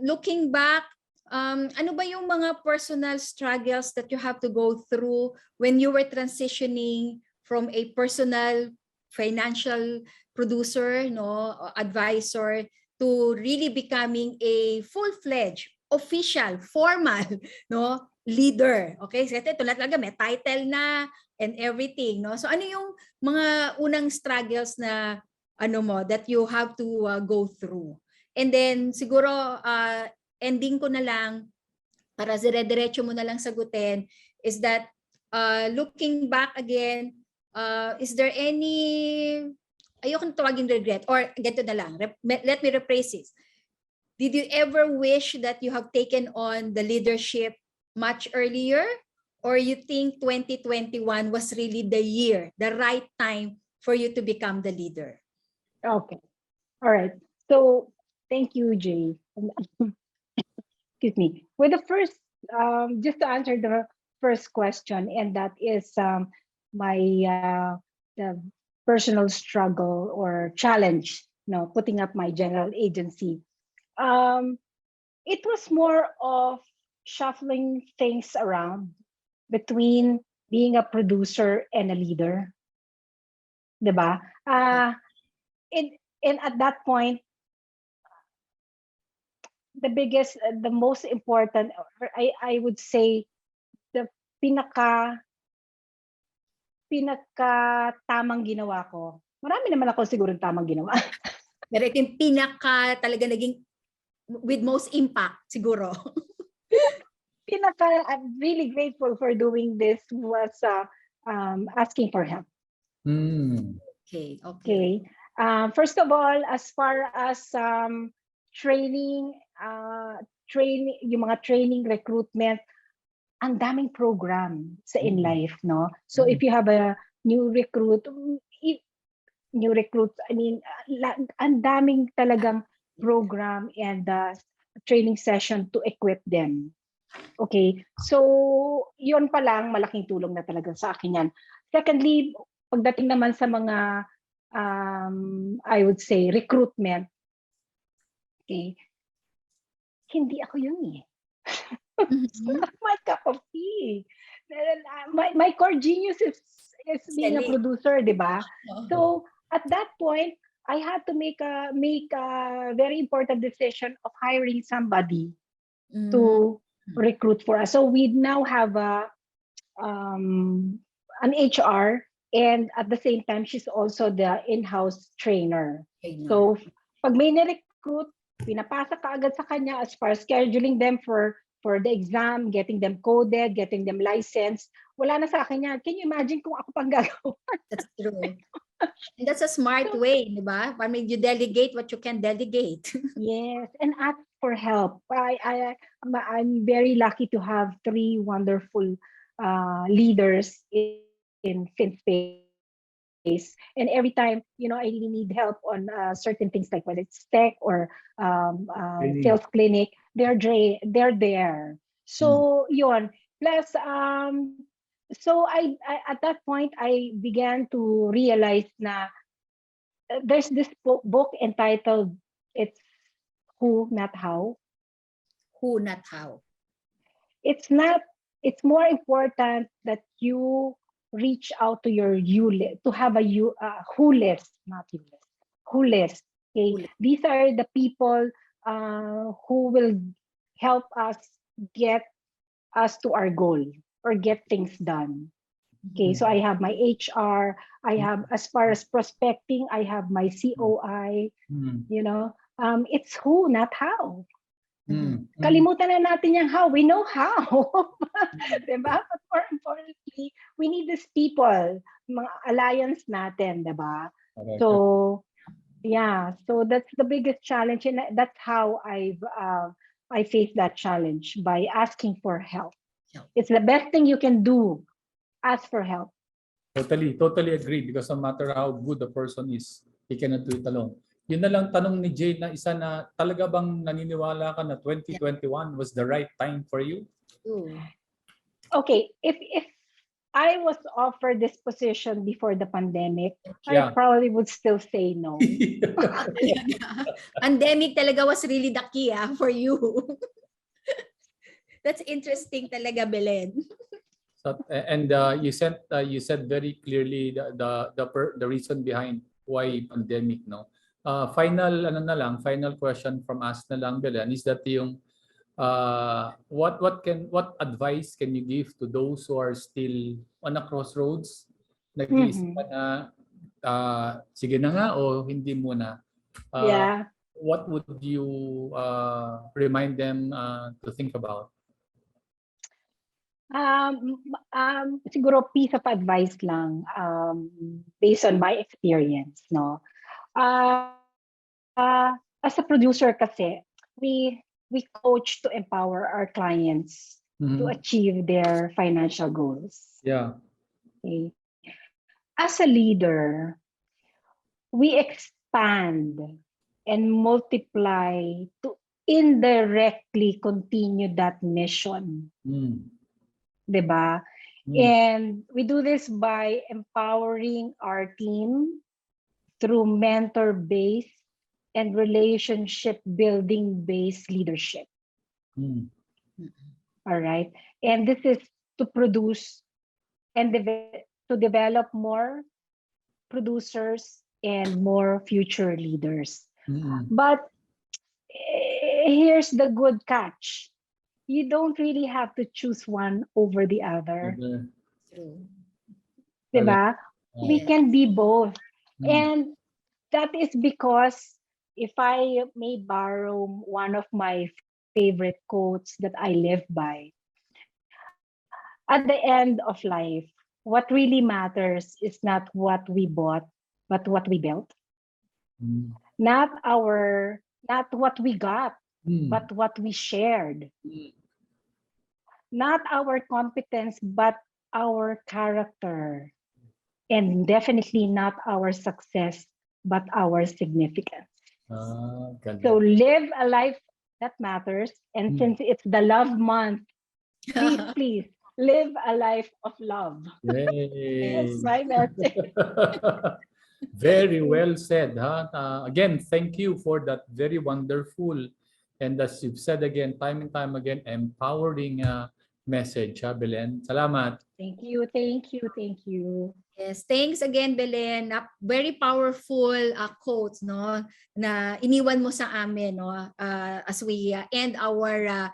Looking back, ano ba yung mga personal struggles that you have to go through when you were transitioning from a personal financial producer, no, advisor, to really becoming a full-fledged, official, formal, no, leader. Okay? So ito talaga may title na and everything, no? So ano yung mga unang struggles na that you have to go through? And then siguro ending ko na lang para dire-diretso mo na lang sagutin is that looking back again, is there any, ayokong tawagin regret, or ganito na lang, let me rephrase this. Did you ever wish that you have taken on the leadership much earlier, or you think 2021 was really the year, the right time for you to become the leader? Okay. All right. So thank you, Jay. Excuse me. With the first, just to answer the first question, and that is my the personal struggle or challenge, putting up my general agency. It was more of shuffling things around between being a producer and a leader. Diba? And at that point, the most important, I would say, the tamang ginawa ko. Marami naman ako siguro tamang ginawa. Pero ito yung talaga naging with most impact siguro. I'm really grateful for doing this was asking for help. Okay. First of all, as far as training, yung mga training, recruitment, ang daming program sa InLife, no? So if you have a new recruit, I mean, ang daming talagang program and training session to equip them. Okay, so yun pa lang, malaking tulong na talaga sa akin yan. Secondly, pagdating naman sa mga, I would say, recruitment, okay, hindi ako yun eh. It's not my cup of tea. My core genius is being a producer, di ba? So at that point, I had to make a very important decision of hiring somebody to recruit for us. So we now have an HR, and at the same time, she's also the in-house trainer. So pag may na-recruit, pinapasa ka agad sa kanya as far as scheduling them for the exam, getting them coded, getting them licensed. Wala na sa akin yan. Can you imagine kung ako pang gagawa? That's true. And that's a smart way, di ba? I mean, you delegate what you can delegate. Yes, and ask for help. I'm very lucky to have 3 wonderful leaders in FinSpace. And every time, I really need help on certain things like whether it's tech or sales clinic, they're there. So yun. Plus, so I at that point I began to realize na there's this book entitled It's Who Not How. Who Not How. it's not, it's more important that you reach out to your you list, to have a you who list, not you list, who list. Okay, these are the people who will help us get us to our goal or get things done. Okay, so I have my HR, I have, as far as prospecting, I have my COI, you know, it's who, not how. Kalimutan na natin yung how. We know how. Diba? But more importantly, we need these people, mga alliance natin, diba? So, yeah, so that's the biggest challenge, and that's how I face that challenge, by asking for help. It's the best thing you can do. Ask for help. Totally agree, because no matter how good the person is, he cannot do it alone. Yun na lang tanong ni Jay na isa na, talaga bang naniniwala ka na 2021 was the right time for you? Okay, if I was offered this position before the pandemic, I probably would still say no. Pandemic talaga was really the key for you. That's interesting talaga, Belen. So, and you said very clearly the reason behind why pandemic, no? Final question from us na lang, Belen, is that yung what advice can you give to those who are still on a crossroads? Nag-iisip ka na sige na nga o hindi muna. What would you remind them to think about? Siguro piece of advice lang, based on my experience, no. As a producer kasi, we coach to empower our clients to achieve their financial goals. Yeah. Okay. As a leader, we expand and multiply to indirectly continue that mission. Diba? And we do this by empowering our team through mentor-based and relationship-building-based leadership. All right. And this is to produce and to develop more producers and more future leaders. But here's the good catch. You don't really have to choose one over the other. Diba? We can be both. And that is because, if I may borrow one of my favorite quotes that I live by, at the end of life, what really matters is not what we bought, but what we built. Not what we got, but what we shared. Not our competence, but our character. And definitely not our success, but our significance. So live a life that matters. And since it's the love month, please live a life of love. That's my message. Very well said. Again, thank you for that very wonderful, and as you've said again, time and time again, empowering message, Belen. Salamat. Thank you. Yes, thanks again, Belen. Very powerful quotes, no, na iniwan mo sa amin, no, as we end our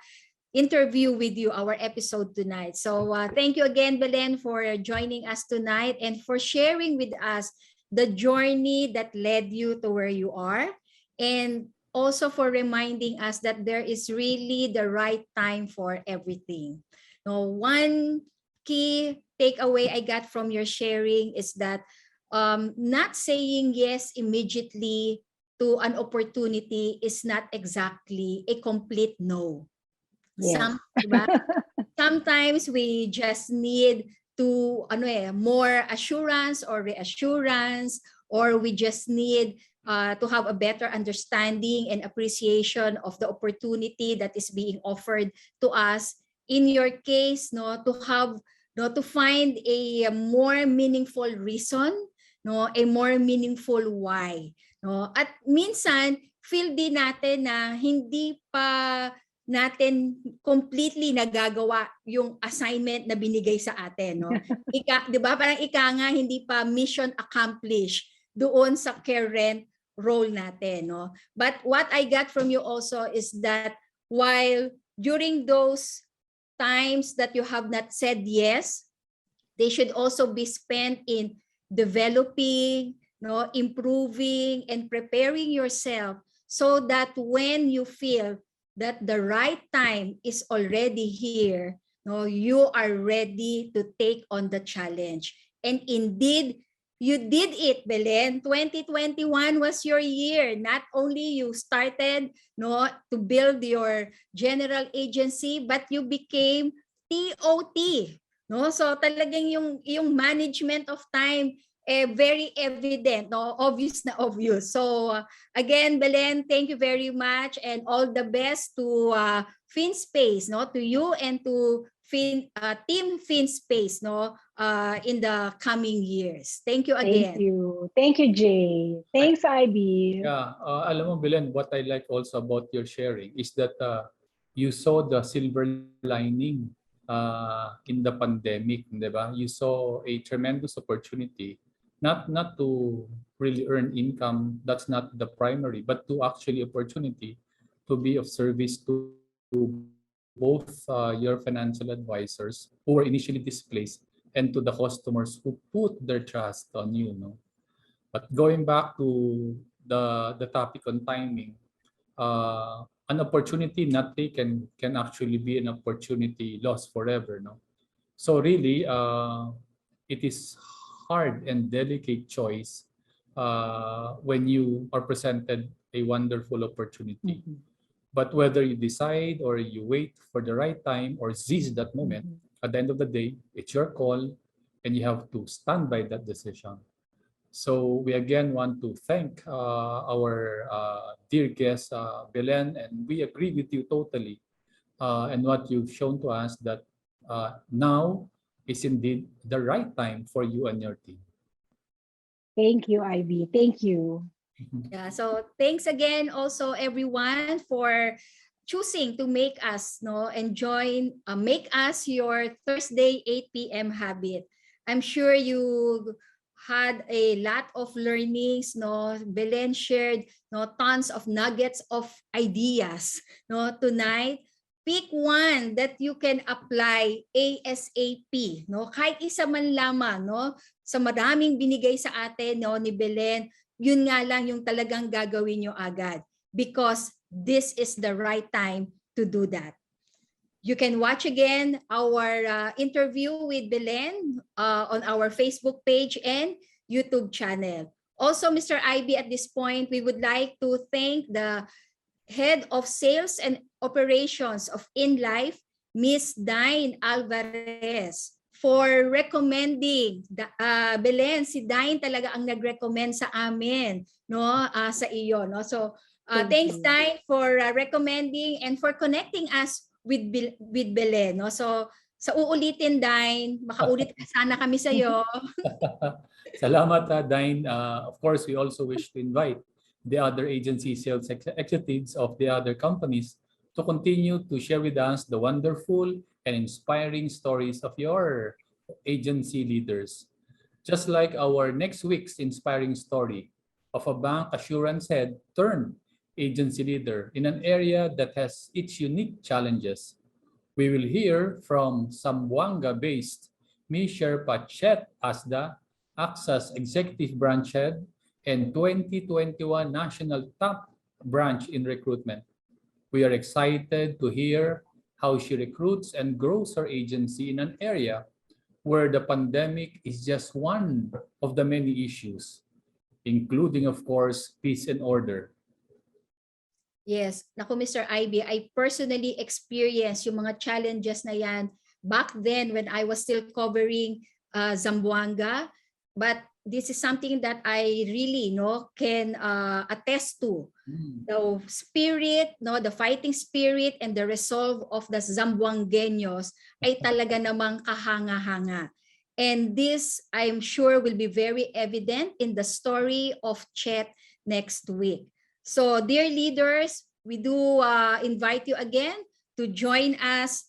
interview with you, our episode tonight. So thank you again, Belen, for joining us tonight and for sharing with us the journey that led you to where you are, and also for reminding us that there is really the right time for everything. No, one key takeaway I got from your sharing is that not saying yes immediately to an opportunity is not exactly a complete no. Yeah. Sometimes we just need to more assurance or reassurance, or we just need to have a better understanding and appreciation of the opportunity that is being offered to us. In your case, to find a more meaningful reason, a more meaningful why. At minsan, feel din natin na hindi pa natin completely nagagawa yung assignment na binigay sa atin, no? Ika, 'di ba? Parang ika nga hindi pa mission accomplished doon sa current role natin, no? But what I got from you also is that while during those times that you have not said yes, they should also be spent in developing, no, improving and preparing yourself so that when you feel that the right time is already here, no, you are ready to take on the challenge. And indeed, you did it, Belen. 2021 was your year. Not only you started, no, to build your general agency, but you became TOT. No? So talagang yung management of time very evident, no? Obvious na obvious. So again, Belen, thank you very much and all the best to FinSpace, no? To you and to Team FinSpace, no? In the coming years. Thank you again. Thank you, Jay. Thanks, Ivy. Yeah, alam mo, Belen, what I like also about your sharing is that you saw the silver lining in the pandemic, di ba? You saw a tremendous opportunity, not to really earn income, that's not the primary, but to actually opportunity to be of service to both your financial advisors who were initially displaced and to the customers who put their trust on you, no? But going back to the topic on timing, an opportunity not taken can actually be an opportunity lost forever, no? So really, it is hard and delicate choice when you are presented a wonderful opportunity. But whether you decide or you wait for the right time or seize that moment, at the end of the day, it's your call and you have to stand by that decision. So we again want to thank our dear guest, Belen, and we agree with you totally and what you've shown to us that now is indeed the right time for you and your team. Thank you, Ivy. Thank you. Yeah, so thanks again also everyone for choosing to make us make us your Thursday 8 p.m. habit. I'm sure you had a lot of learnings, no? Belen shared tons of nuggets of ideas, no, tonight. Pick one that you can apply ASAP, no? Kahit isa man lamang, no? Sa maraming binigay sa atin, no, ni Belen, yun nga lang yung talagang gagawin nyo agad because this is the right time to do that. You can watch again our interview with Belen on our Facebook page and YouTube channel. Also, Mr. Ivy, at this point, we would like to thank the Head of Sales and Operations of InLife, Miss Dine Alvarez, for recommending Belen. Si Dine talaga ang nag-recommend sa amin, no, sa iyo, no. So thanks Dine for recommending and for connecting us with Belen, no. So sa uulitin, Dine, makaulit sana kami sa iyo. Salamat, Dine. Of course, we also wish to invite the other agency sales executives of the other companies to continue to share with us the wonderful and inspiring stories of your agency leaders. Just like our next week's inspiring story of a bank assurance head turned agency leader in an area that has its unique challenges. We will hear from Zamboanga-based Ms. Sherpa Chet Asda, AXA's executive branch head and 2021 national top branch in recruitment. We are excited to hear how she recruits and grows her agency in an area where the pandemic is just one of the many issues, including, of course, peace and order. Yes, naku Mr. Ivy, I personally experienced yung mga challenges na yan back then when I was still covering Zamboanga. But this is something that I really can attest to. The spirit, the fighting spirit and the resolve of the Zamboangueños ay talaga namang kahanga-hanga. And this, I'm sure, will be very evident in the story of Chet next week. So, dear leaders, we do invite you again to join us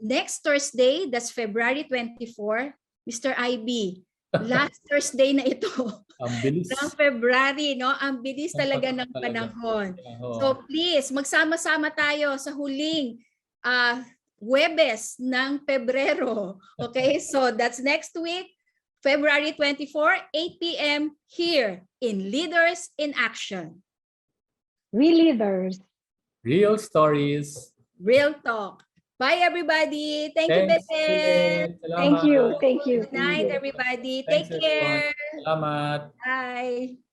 next Thursday, that's February 24. Mr. IB, last Thursday na ito. Ang bilis. Ng February, no? Ang bilis Ang talaga patak ng talaga. panahon. Oo. So please, magsama-sama tayo sa huling Huwebes ng Pebrero. Okay? So that's next week, February 24, 8 p.m. here in Leaders in Action. We leaders. Real stories. Real talk. Bye, everybody. Thank you, Thanks, Belen. Belen. Thank you. Salamat. Thank you. Good night, everybody. Thanks, Take care. everyone. Salamat. Bye.